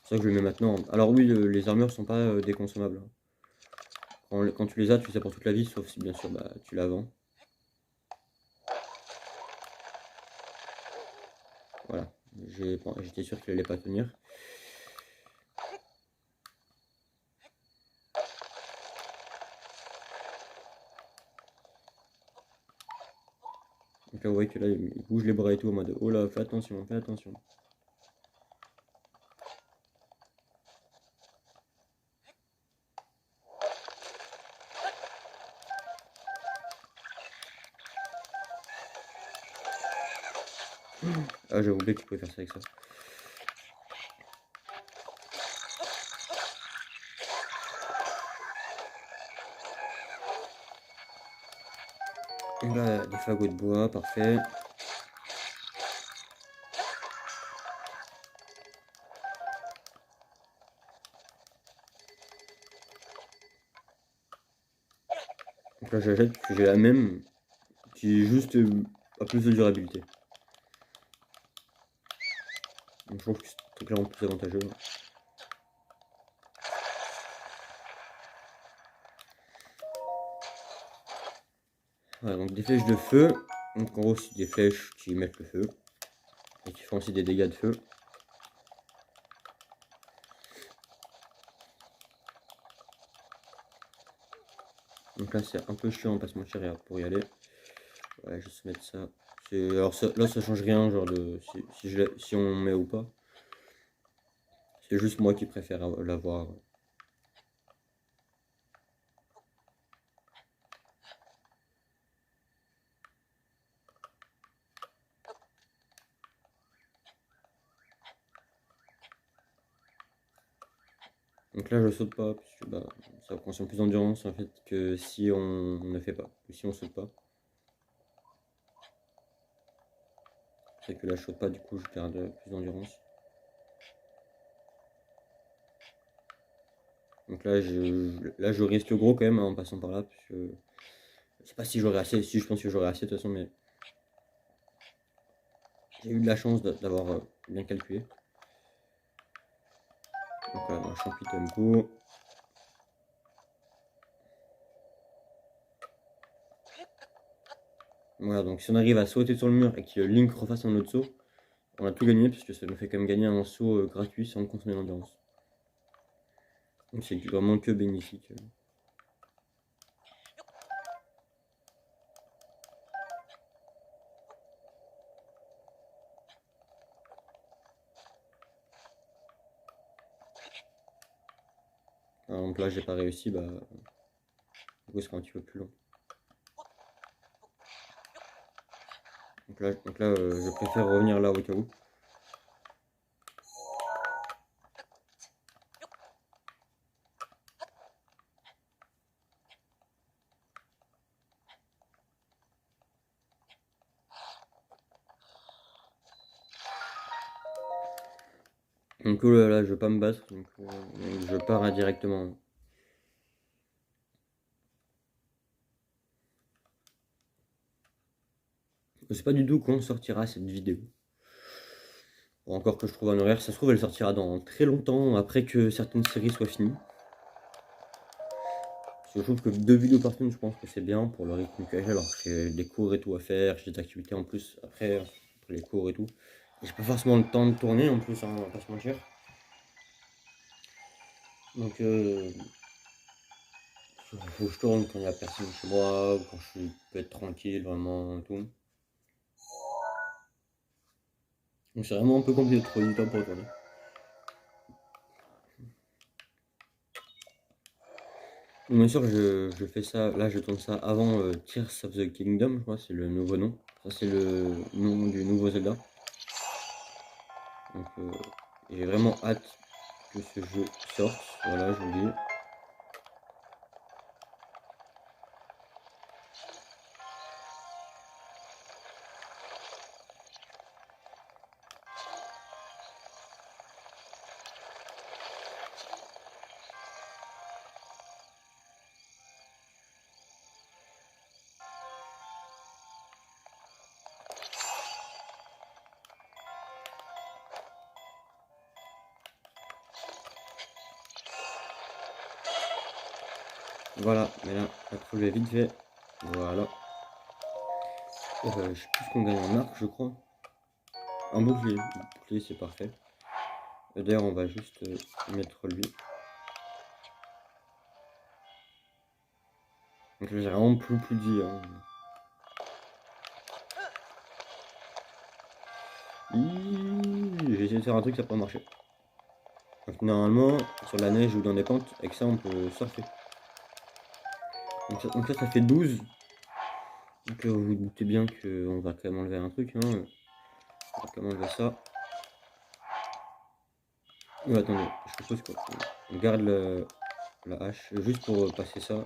C'est ça que je le mets maintenant. Alors oui, les armures sont pas déconsommables. Hein. Quand tu les as, tu les as pour toute la vie, sauf si bien sûr bah, tu la vends. Voilà. J'étais sûr qu'il allait pas tenir. Donc là vous voyez que là il bouge les bras et tout en mode oh là fais attention, fais attention. Ah j'avais oublié que tu pouvais faire ça avec ça. Donc là des fagots de bois, parfait. Donc là j'achète parce que j'ai la même qui juste a plus de durabilité. Donc je trouve que c'est clairement plus avantageux. Voilà, donc des flèches de feu. Donc en gros c'est des flèches qui mettent le feu. Et qui font aussi des dégâts de feu. Donc là c'est un peu chiant, on passe mon mentir pour y aller. Ouais, juste mettre ça. Alors ça, là ça change rien, genre de si on met ou pas. C'est juste moi qui préfère l'avoir. Donc là je saute pas, parce que bah, ça consomme plus d'endurance en fait que si on ne fait pas, que si on saute pas. C'est que là je saute pas, du coup je perds plus d'endurance. Donc là je risque gros quand même hein, en passant par là, parce que je sais pas si j'aurai assez, si je pense que j'aurai assez de toute façon, mais j'ai eu de la chance d'avoir bien calculé. Donc là, un champi tempo. Voilà, donc si on arrive à sauter sur le mur et que Link refasse un autre saut, on a tout gagné, puisque ça nous fait quand même gagner un saut gratuit sans consommer d'endurance. Donc c'est vraiment que bénéfique. Par exemple là j'ai pas réussi, bah du coup c'est un petit peu plus long. Donc là je préfère revenir là au cas où. Donc là je veux pas me battre, donc je pars indirectement. Je sais pas du tout quand sortira cette vidéo. Bon, encore que je trouve un horaire, ça se trouve elle sortira dans très longtemps après que certaines séries soient finies. Parce que je trouve que 2 vidéos par semaine, je pense que c'est bien pour le rythme que j'ai. Alors j'ai des cours et tout à faire, j'ai des activités en plus après les cours et tout. J'ai pas forcément le temps de tourner en plus, hein, on va pas se mentir. Donc faut que je tourne quand il n'y a personne chez moi, ou quand peux être tranquille vraiment et tout. Donc c'est vraiment un peu compliqué de trouver du temps pour tourner. Donc, bien sûr, je fais ça, là je tourne ça avant Tears of the Kingdom, je crois, c'est le nouveau nom. Ça c'est le nom du nouveau Zelda. Donc j'ai vraiment hâte que ce jeu sorte, voilà, je vous le dis. Voilà, mais là, la trouvé vite fait. Voilà. Je sais plus ce qu'on gagne en arc, je crois. Un bouclier. Un bouclier, c'est parfait. D'ailleurs, on va juste mettre lui. Donc là, j'ai vraiment plus de vie. Hein. J'ai essayé de faire un truc, ça n'a pas marché. Donc normalement, sur la neige ou dans des pentes, avec ça, on peut surfer. Donc là, ça fait 12. Donc vous vous doutez bien qu'on va quand même enlever un truc. Hein. On va quand même enlever ça. Attendez, je propose quoi. On garde la hache juste pour passer ça.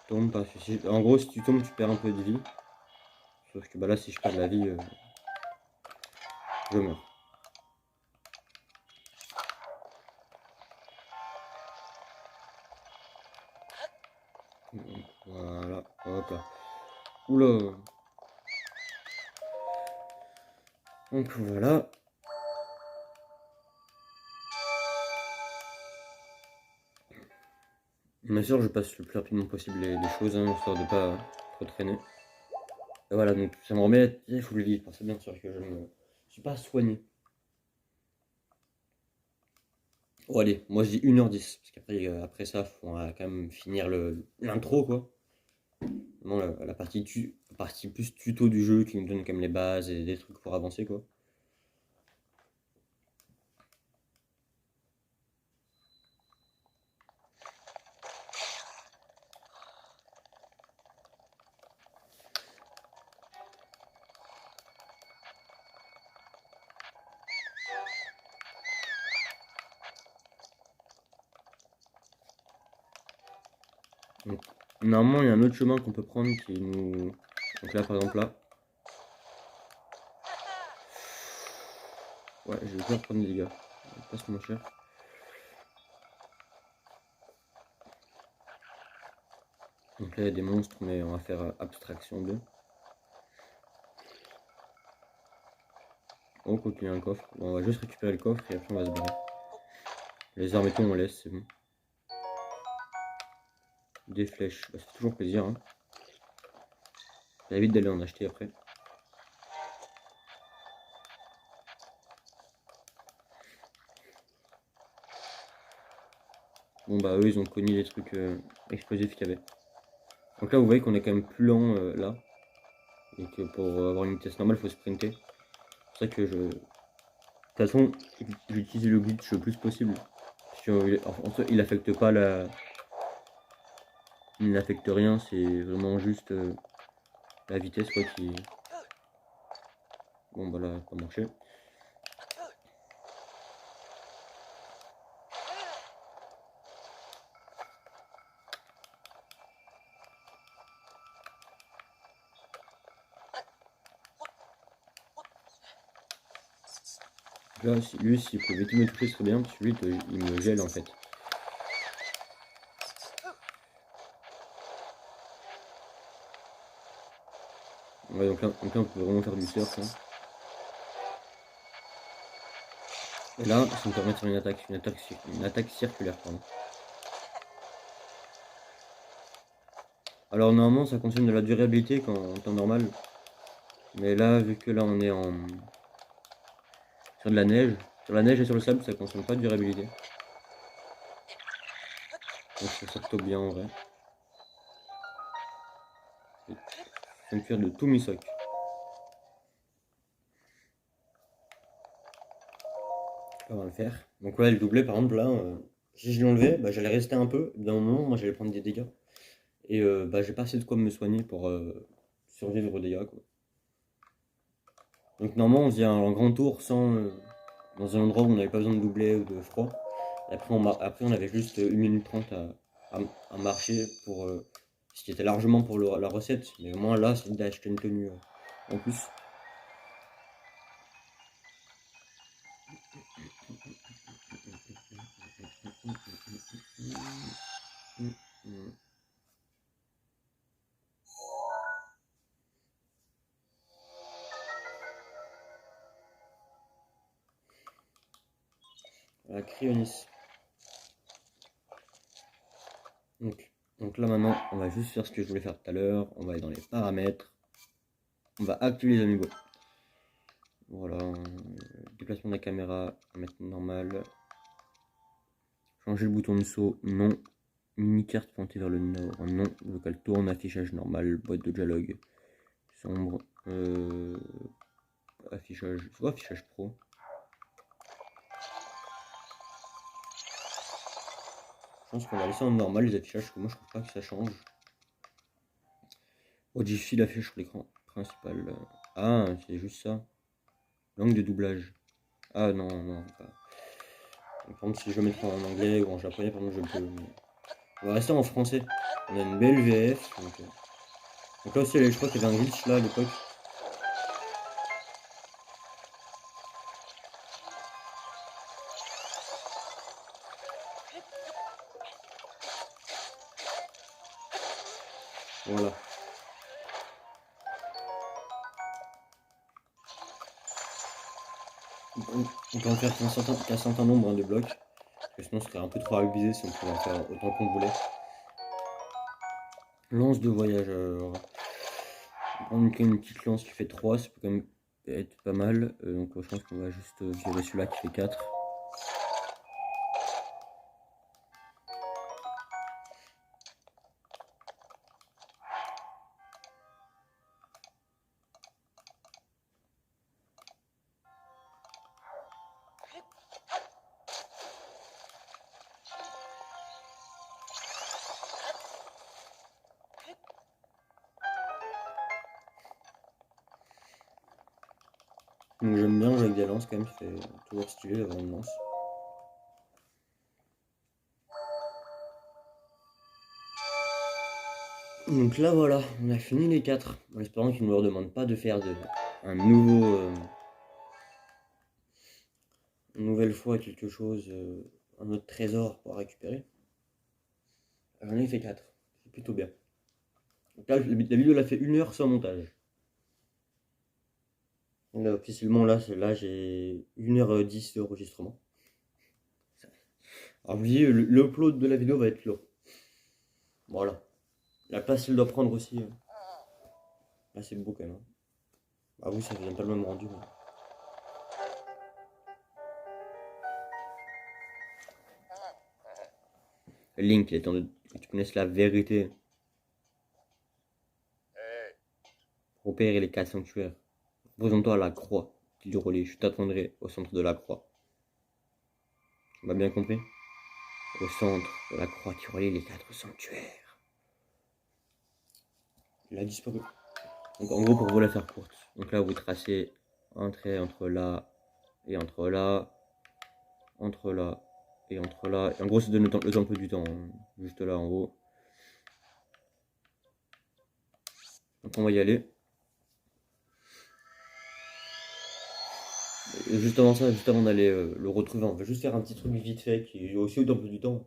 Tombe pas, en gros, si tu tombes, tu perds un peu de vie. Sauf que bah là, si je perds de la vie, je meurs. Donc, voilà, hop là. Oula. Donc voilà. Bien sûr, je passe le plus rapidement possible les choses, hein, histoire de pas trop traîner. Et voilà, donc ça me remet, il faut le vivre, c'est bien sûr que je ne suis pas soigné. Bon allez, moi je dis 1h10, parce qu'après après ça, on va quand même finir l'intro quoi. Vraiment la partie plus tuto du jeu qui nous donne quand même les bases et des trucs pour avancer quoi. Donc, normalement il y a un autre chemin qu'on peut prendre qui nous... Donc là par exemple là. Ouais, je vais pas prendre des dégâts, pas se mentir. Donc là il y a des monstres mais on va faire abstraction d'eux. On continue un coffre, bon, on va juste récupérer le coffre et après on va se barrer. Les armes et tout on laisse, c'est bon. Des flèches, bah, ça fait toujours plaisir. Hein. Ça évite d'aller en acheter après. Bon bah eux ils ont cogné les trucs explosifs qu'il y avait. Donc là vous voyez qu'on est quand même plus lent là. Et que pour avoir une vitesse normale il faut sprinter. C'est pour ça que je... De toute façon j'utilise le glitch le plus possible. En fait, il affecte pas la... Il n'affecte rien, c'est vraiment juste la vitesse quoi qui... Bon bah là ça n'a pas marché. Là, lui, s'il pouvait tout me toucher, ce serait bien, parce que lui, il me gèle en fait. Ouais, donc là, on peut vraiment faire du surf. Hein. Et là, ça me permet de faire une attaque circulaire, pardon. Alors normalement ça consomme de la durabilité quand en temps normal. Mais là, vu que là on est sur de la neige, sur la neige et sur le sable, ça consomme pas de durabilité. Donc je trouve ça plutôt bien en vrai. Je vais me faire de tout mi-soc. On va le faire. Donc ouais, le doublé par exemple là, si je l'enlevais, bah, j'allais rester un peu. D'un moment, moi j'allais prendre des dégâts. Et bah, j'ai pas assez de quoi me soigner pour survivre aux dégâts, quoi. Donc normalement on faisait un grand tour sans, dans un endroit où on n'avait pas besoin de doubler ou de froid. Et après on avait juste 1 minute 30 à marcher pour ce qui était largement pour la recette. Mais au moins là, c'est d'acheter une tenue en plus. La cryonis. Donc là maintenant, on va juste faire ce que je voulais faire tout à l'heure. On va aller dans les paramètres. On va activer les amiibo. Voilà. Déplacement de la caméra, on va mettre normal. Changer le bouton de saut, non. Mini-carte pointée vers le nord, non. Local tourne, affichage normal, boîte de dialogue. Sombre. Affichage. C'est quoi affichage pro? Je pense qu'on va laisser en normal les affichages, parce que moi je trouve pas que ça change. Modifie l'affichage sur l'écran principal. Ah, c'est juste ça. Langue de doublage. Ah non, non, pas. Par contre, si je veux mettre en anglais ou en japonais, par exemple, je peux. Mais... on va rester en français. On a une belle VF. Donc là aussi, je crois qu'il y avait un glitch là à l'époque. Voilà. On peut en faire qu'un certain nombre de blocs. Parce que sinon, ce serait un peu trop abusé si on pouvait en faire autant qu'on voulait. Lance de voyageur. On va prendre une petite lance qui fait 3, ça peut quand même être pas mal. Donc je pense qu'on va juste violer celui-là qui fait 4. Donc j'aime bien jouer avec des lances quand même, c'est toujours stylé d'avoir une lance. Donc là voilà, on a fini les 4, en espérant qu'ils ne me redemandent pas de faire un nouveau... une nouvelle fois quelque chose, un autre trésor pour récupérer. J'en ai fait 4, c'est plutôt bien. Donc là, la vidéo l'a fait 1 heure sans montage. Là, officiellement là j'ai 1h10 d'enregistrement. Alors je vous dis, l'upload de la vidéo va être long. Voilà. La place elle doit prendre aussi. Là c'est beau quand même. Ah oui, ça vient pas le même rendu. Mais... Link, il est temps que tu connaisses la vérité. Repérer les 4 sanctuaires. Représente-toi à la croix du relais. Je t'attendrai au centre de la croix. Tu m'as bien compris? Au centre de la croix qui relie les 4 sanctuaires. Il a disparu. Donc en gros, pour vous la faire courte. Donc là, vous tracez un trait entre là et entre là. Entre là et entre là. Et en gros, ça donne le temple du temps. Hein. Juste là en haut. Donc on va y aller. Et juste avant ça, juste avant d'aller le retrouver, on va juste faire un petit truc vite fait qui est aussi au temple du temps.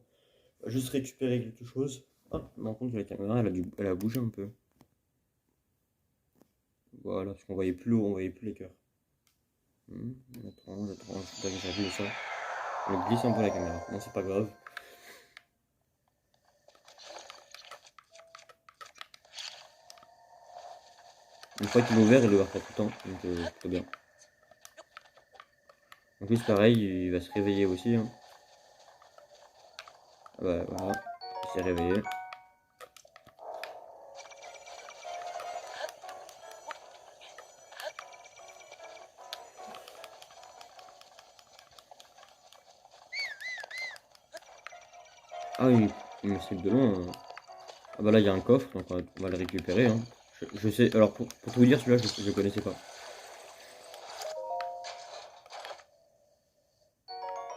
On va juste récupérer quelque chose. Ah, je me rends compte que la caméra elle a bougé un peu. Voilà, parce qu'on voyait plus l'eau, on voyait plus les cœurs. J'attends, j'ai vu ça. On glisse un peu la caméra. Non, c'est pas grave. Une fois qu'il est ouvert, il est ouvert pas tout le temps, donc c'est plutôt bien. En plus, pareil, il va se réveiller aussi. Hein. Ah bah voilà, il s'est réveillé. Ah oui, il me cible de loin. Ah bah là, il y a un coffre, donc on va le récupérer. Hein. Je sais, alors pour tout vous dire, celui-là, je connaissais pas.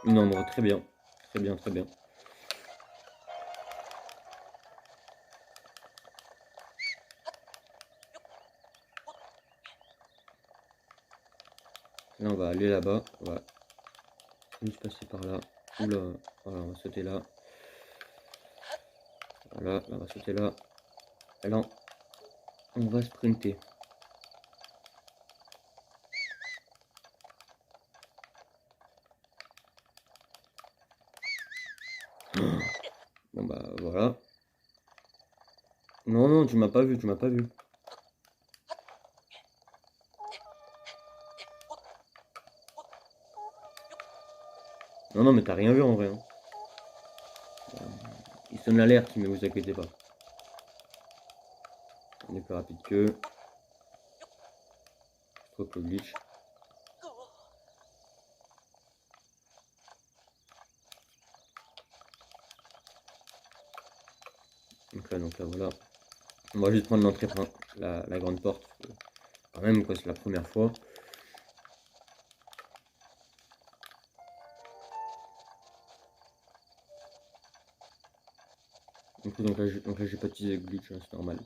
Une ombre, très bien. Très bien, très bien. Là, on va aller là-bas. On va juste passer par là. Oula, voilà, on va sauter là. Voilà, là, on va sauter là. Et là, on va sprinter. Bon bah voilà. Non, non, tu m'as pas vu, tu m'as pas vu. Non, non, mais t'as rien vu en vrai. Hein. Il sonne l'alerte, mais vous inquiétez pas. On est plus rapide qu'eux. Je trouve que le glitch. Donc là, voilà. On va juste prendre l'entrée, la grande porte. Quand même, quoi, c'est la première fois. Donc là j'ai pas utilisé le glitch, hein, c'est normal.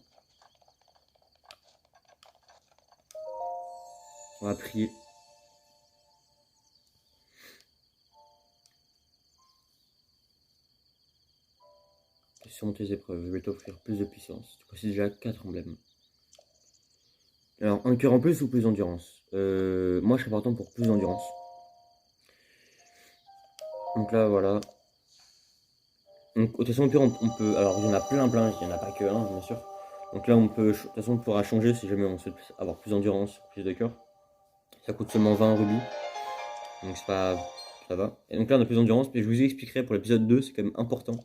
On va prier. Sur tes épreuves, je vais t'offrir plus de puissance. Tu possèdes déjà 4 emblèmes. Alors, un cœur en plus ou plus d'endurance moi, je serais partant pour plus d'endurance. Donc là, voilà. Donc, de toute façon, au pire, on peut... Alors, il y en a plein, il n'y en a pas que un, bien sûr. Donc là, on peut... De toute façon, on pourra changer si jamais on souhaite avoir plus d'endurance, plus de cœur. Ça coûte seulement 20 rubis. Donc c'est pas... Ça va. Et donc là, on a plus d'endurance. Mais je vous expliquerai pour l'épisode 2, c'est quand même important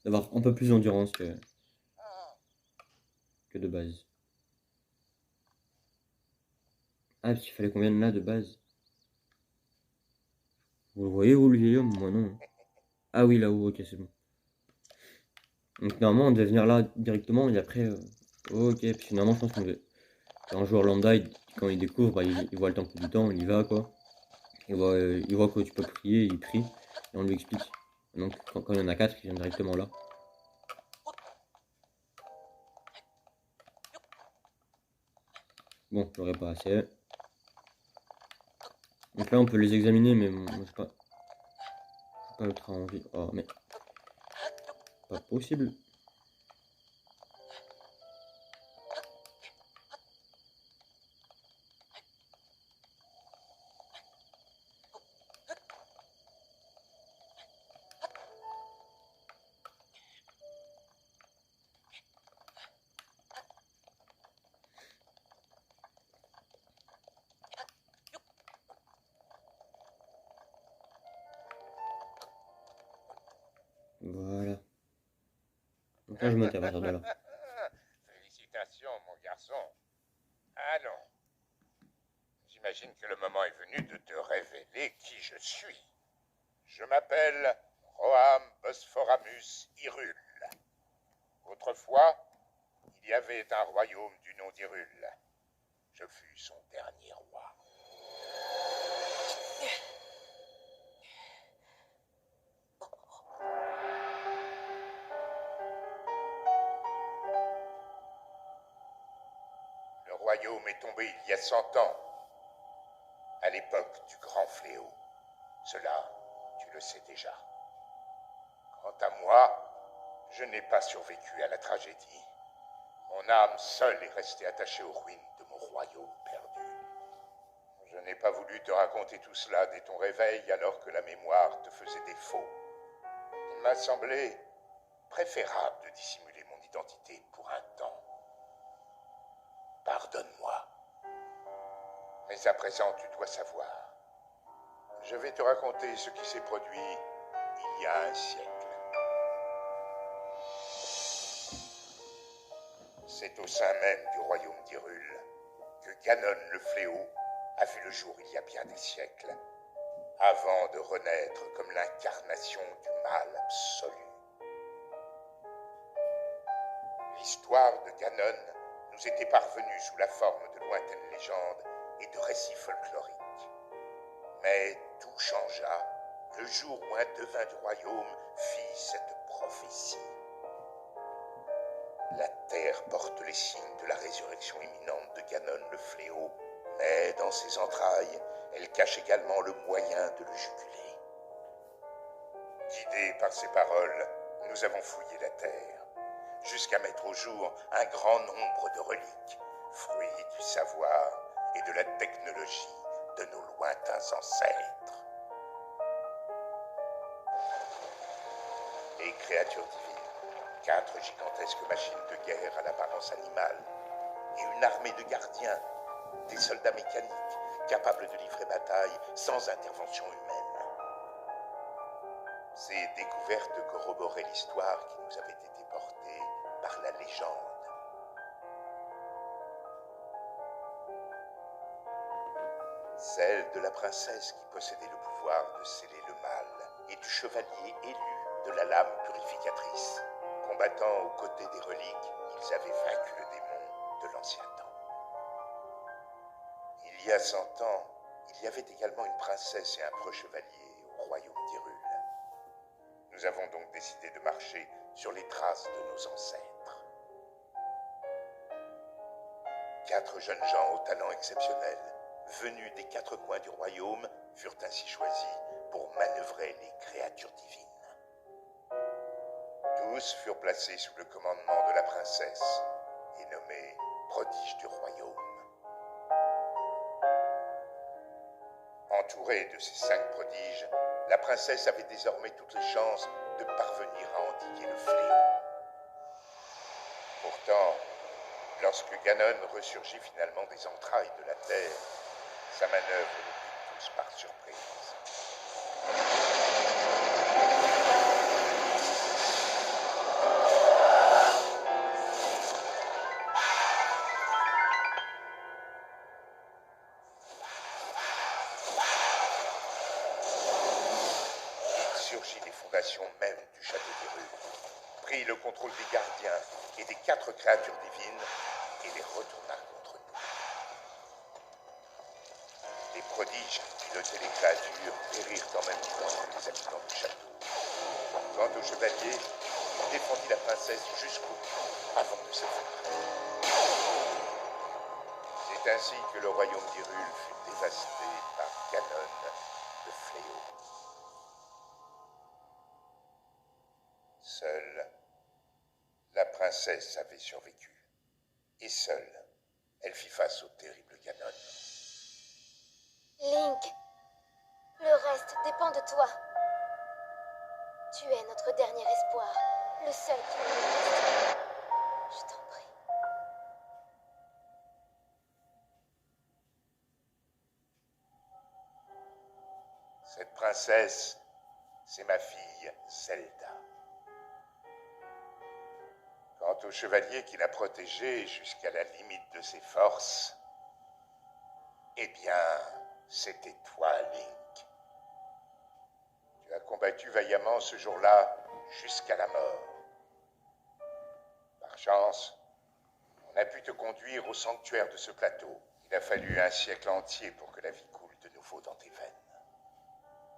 d'avoir un peu plus d'endurance que de base. Ah, parce qu'il fallait qu'on vienne là de base. Vous le voyez, vous, le vieil homme? Moi, non. Ah oui, là-haut, ok, c'est bon. Donc normalement, on devait venir là directement et après... ok, puis finalement, je pense qu'on devait... Un joueur lambda, quand il découvre, bah, il voit le temple du temps, il y va, quoi. Il voit que tu peux prier, il prie, et on lui explique. Donc quand il y en a 4, il vient directement là. Bon, j'aurais pas assez. Donc là, on peut les examiner, mais bon, j'ai pas ultra envie. Oh, mais... Pas possible. Voilà. Donc là, je monte à partir de là. Félicitations, mon garçon. Allons. J'imagine que le moment est venu de te révéler qui je suis. Je m'appelle Roham Bosphoramus Hyrule. Autrefois, il y avait un royaume du nom d'Hyrule. Je fus son dernier roi. Le royaume est tombé il y a 100 ans, à l'époque du grand fléau. Cela, tu le sais déjà. Quant à moi, je n'ai pas survécu à la tragédie. Mon âme seule est restée attachée aux ruines de mon royaume perdu. Je n'ai pas voulu te raconter tout cela dès ton réveil alors que la mémoire te faisait défaut. Il m'a semblé préférable de dissimuler mon identité pour un temps. Pardonne-moi. Mais à présent, tu dois savoir. Je vais te raconter ce qui s'est produit il y a un siècle. C'est au sein même du royaume d'Hyrule que Ganon le Fléau a vu le jour il y a bien des siècles, avant de renaître comme l'incarnation du mal absolu. L'histoire de Ganon nous était parvenue sous la forme de lointaines légendes et de récits folkloriques. Mais tout changea le jour où un devin du royaume fit cette prophétie. La terre porte les signes de la résurrection imminente de Ganon le Fléau, mais dans ses entrailles, elle cache également le moyen de le juguler. Guidés par ces paroles, nous avons fouillé la terre, jusqu'à mettre au jour un grand nombre de reliques, fruits du savoir et de la technologie de nos lointains ancêtres. Les créatures divines, 4 gigantesques machines de guerre à l'apparence animale, et une armée de gardiens, des soldats mécaniques capables de livrer bataille sans intervention humaine. Ces découvertes corroboraient l'histoire qui nous avait été portée par la légende. Celle de la princesse qui possédait le pouvoir de sceller le mal et du chevalier élu de la lame purificatrice. Combattant aux côtés des reliques, ils avaient vaincu le démon de l'ancien temps. Il y a 100 ans, il y avait également une princesse et un preux chevalier au royaume d'Hyrule. Nous avons donc décidé de marcher sur les traces de nos ancêtres. 4 jeunes gens au talent exceptionnel, venus des 4 coins du royaume, furent ainsi choisis pour manœuvrer les créatures divines. Tous furent placés sous le commandement de la princesse et nommés prodiges du royaume. Entourée de ces 5 prodiges, la princesse avait désormais toutes les chances de parvenir à endiguer le fléau. Pourtant, lorsque Ganon ressurgit finalement des entrailles de la terre, sa manœuvre nous prit tous par surprise. Il surgit des fondations même du château d'Hyrule, prit le contrôle des gardiens et des 4 créatures divines et les retourna contre nous. Les prodiges qui pilotaient les créatures périrent en même temps que les habitants du château. Quant au chevalier, il défendit la princesse jusqu'au bout avant de s'effondrer. C'est ainsi que le royaume d'Hyrule fut dévasté par Ganon, le fléau. Seule, la princesse avait survécu. Et seule, elle fit face au terrible Ganon. Link, le reste dépend de toi. Tu es notre dernier espoir, le seul qui nous reste. Je t'en prie. Cette princesse, c'est ma fille Zelda. Quant au chevalier qui l'a protégée jusqu'à la limite de ses forces, eh bien, c'était toi, Link. Tu as combattu vaillamment ce jour-là jusqu'à la mort. Par chance, on a pu te conduire au sanctuaire de ce plateau. Il a fallu un siècle entier pour que la vie coule de nouveau dans tes veines.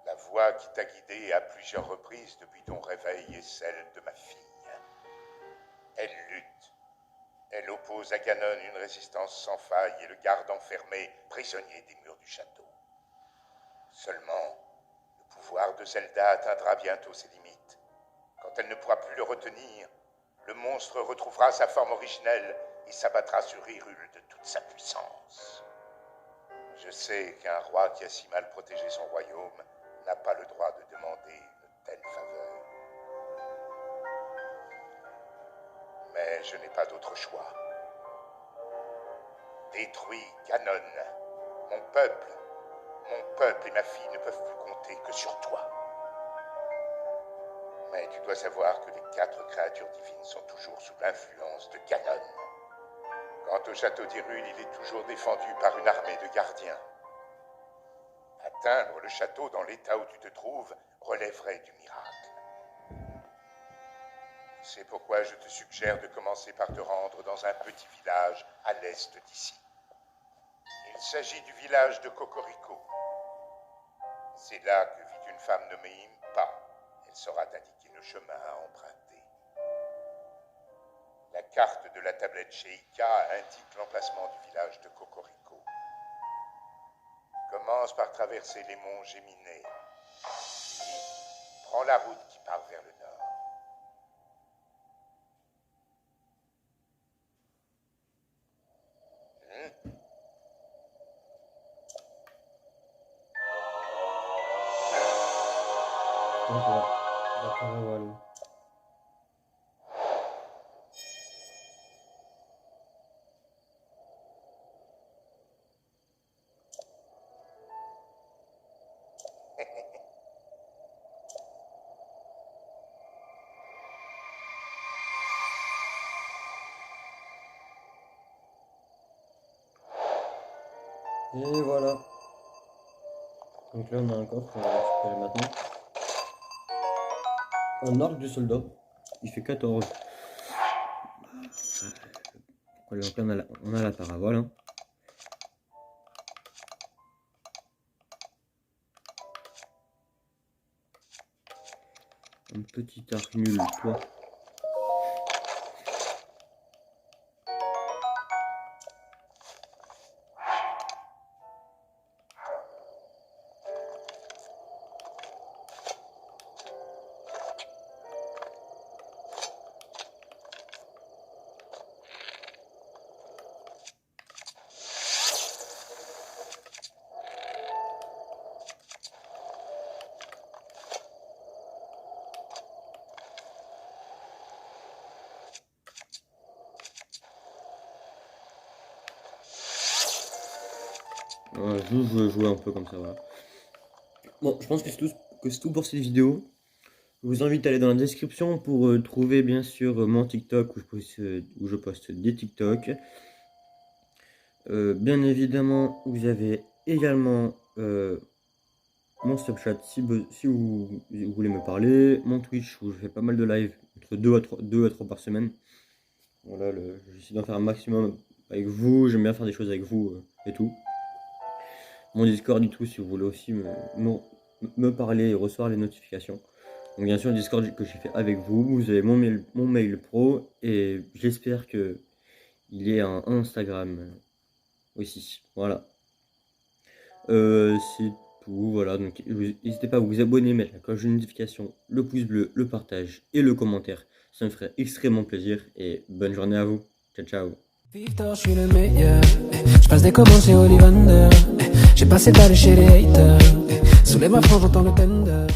La voix qui t'a guidé à plusieurs reprises depuis ton réveil est celle de ma fille. Elle lutte. Elle oppose à Ganon une résistance sans faille et le garde enfermé, prisonnier des murs du château. Seulement, le pouvoir de Zelda atteindra bientôt ses limites. Quand elle ne pourra plus le retenir, le monstre retrouvera sa forme originelle et s'abattra sur Hyrule de toute sa puissance. Je sais qu'un roi qui a si mal protégé son royaume n'a pas le droit de demander une telle faveur. Mais je n'ai pas d'autre choix. Détruis Ganon Mon peuple et ma fille ne peuvent plus compter que sur toi. Mais tu dois savoir que les 4 créatures divines sont toujours sous l'influence de Ganon. Quant au château d'Hyrule, il est toujours défendu par une armée de gardiens. Atteindre le château dans l'état où tu te trouves relèverait du miracle. C'est pourquoi je te suggère de commencer par te rendre dans un petit village à l'est d'ici. Il s'agit du village de Cocorico. C'est là que vit une femme nommée Impa. Elle saura t'indiquer le chemin à emprunter. La carte de la tablette Sheikah indique l'emplacement du village de Cocorico. Commence par traverser les monts Géminées. Puis, prends la route qui part vers le nord. Donc voilà, d'accord, voilà. Et voilà. Donc là on a un coffre qu'on va récupérer maintenant. Un arc du soldat. Il fait 14. Donc là on a la parabole. Hein. Un petit arc nul, toi. Je veux jouer un peu comme ça, voilà. Bon, je pense que c'est tout pour cette vidéo. Je vous invite à aller dans la description pour trouver bien sûr mon TikTok où je poste des TikTok. Bien évidemment, vous avez également mon Snapchat si vous voulez me parler, mon Twitch où je fais pas mal de live, entre 2 à 3 par semaine. Voilà, j'essaie d'en faire un maximum avec vous, j'aime bien faire des choses avec vous et tout. Mon Discord et tout si vous voulez aussi me parler et recevoir les notifications. Donc bien sûr le Discord que j'ai fait avec vous, vous avez mon mail pro et j'espère que il y a un Instagram aussi. Voilà. C'est tout, voilà, donc n'hésitez pas à vous abonner, mettre la cloche de notification, le pouce bleu, le partage et le commentaire. Ça me ferait extrêmement plaisir et bonne journée à vous. Ciao ciao. Victor, je suis le meilleur. Je passe des commandes chez Ollivander. J'ai passé par chez les haters. Sous les bras francs, j'entends le tender.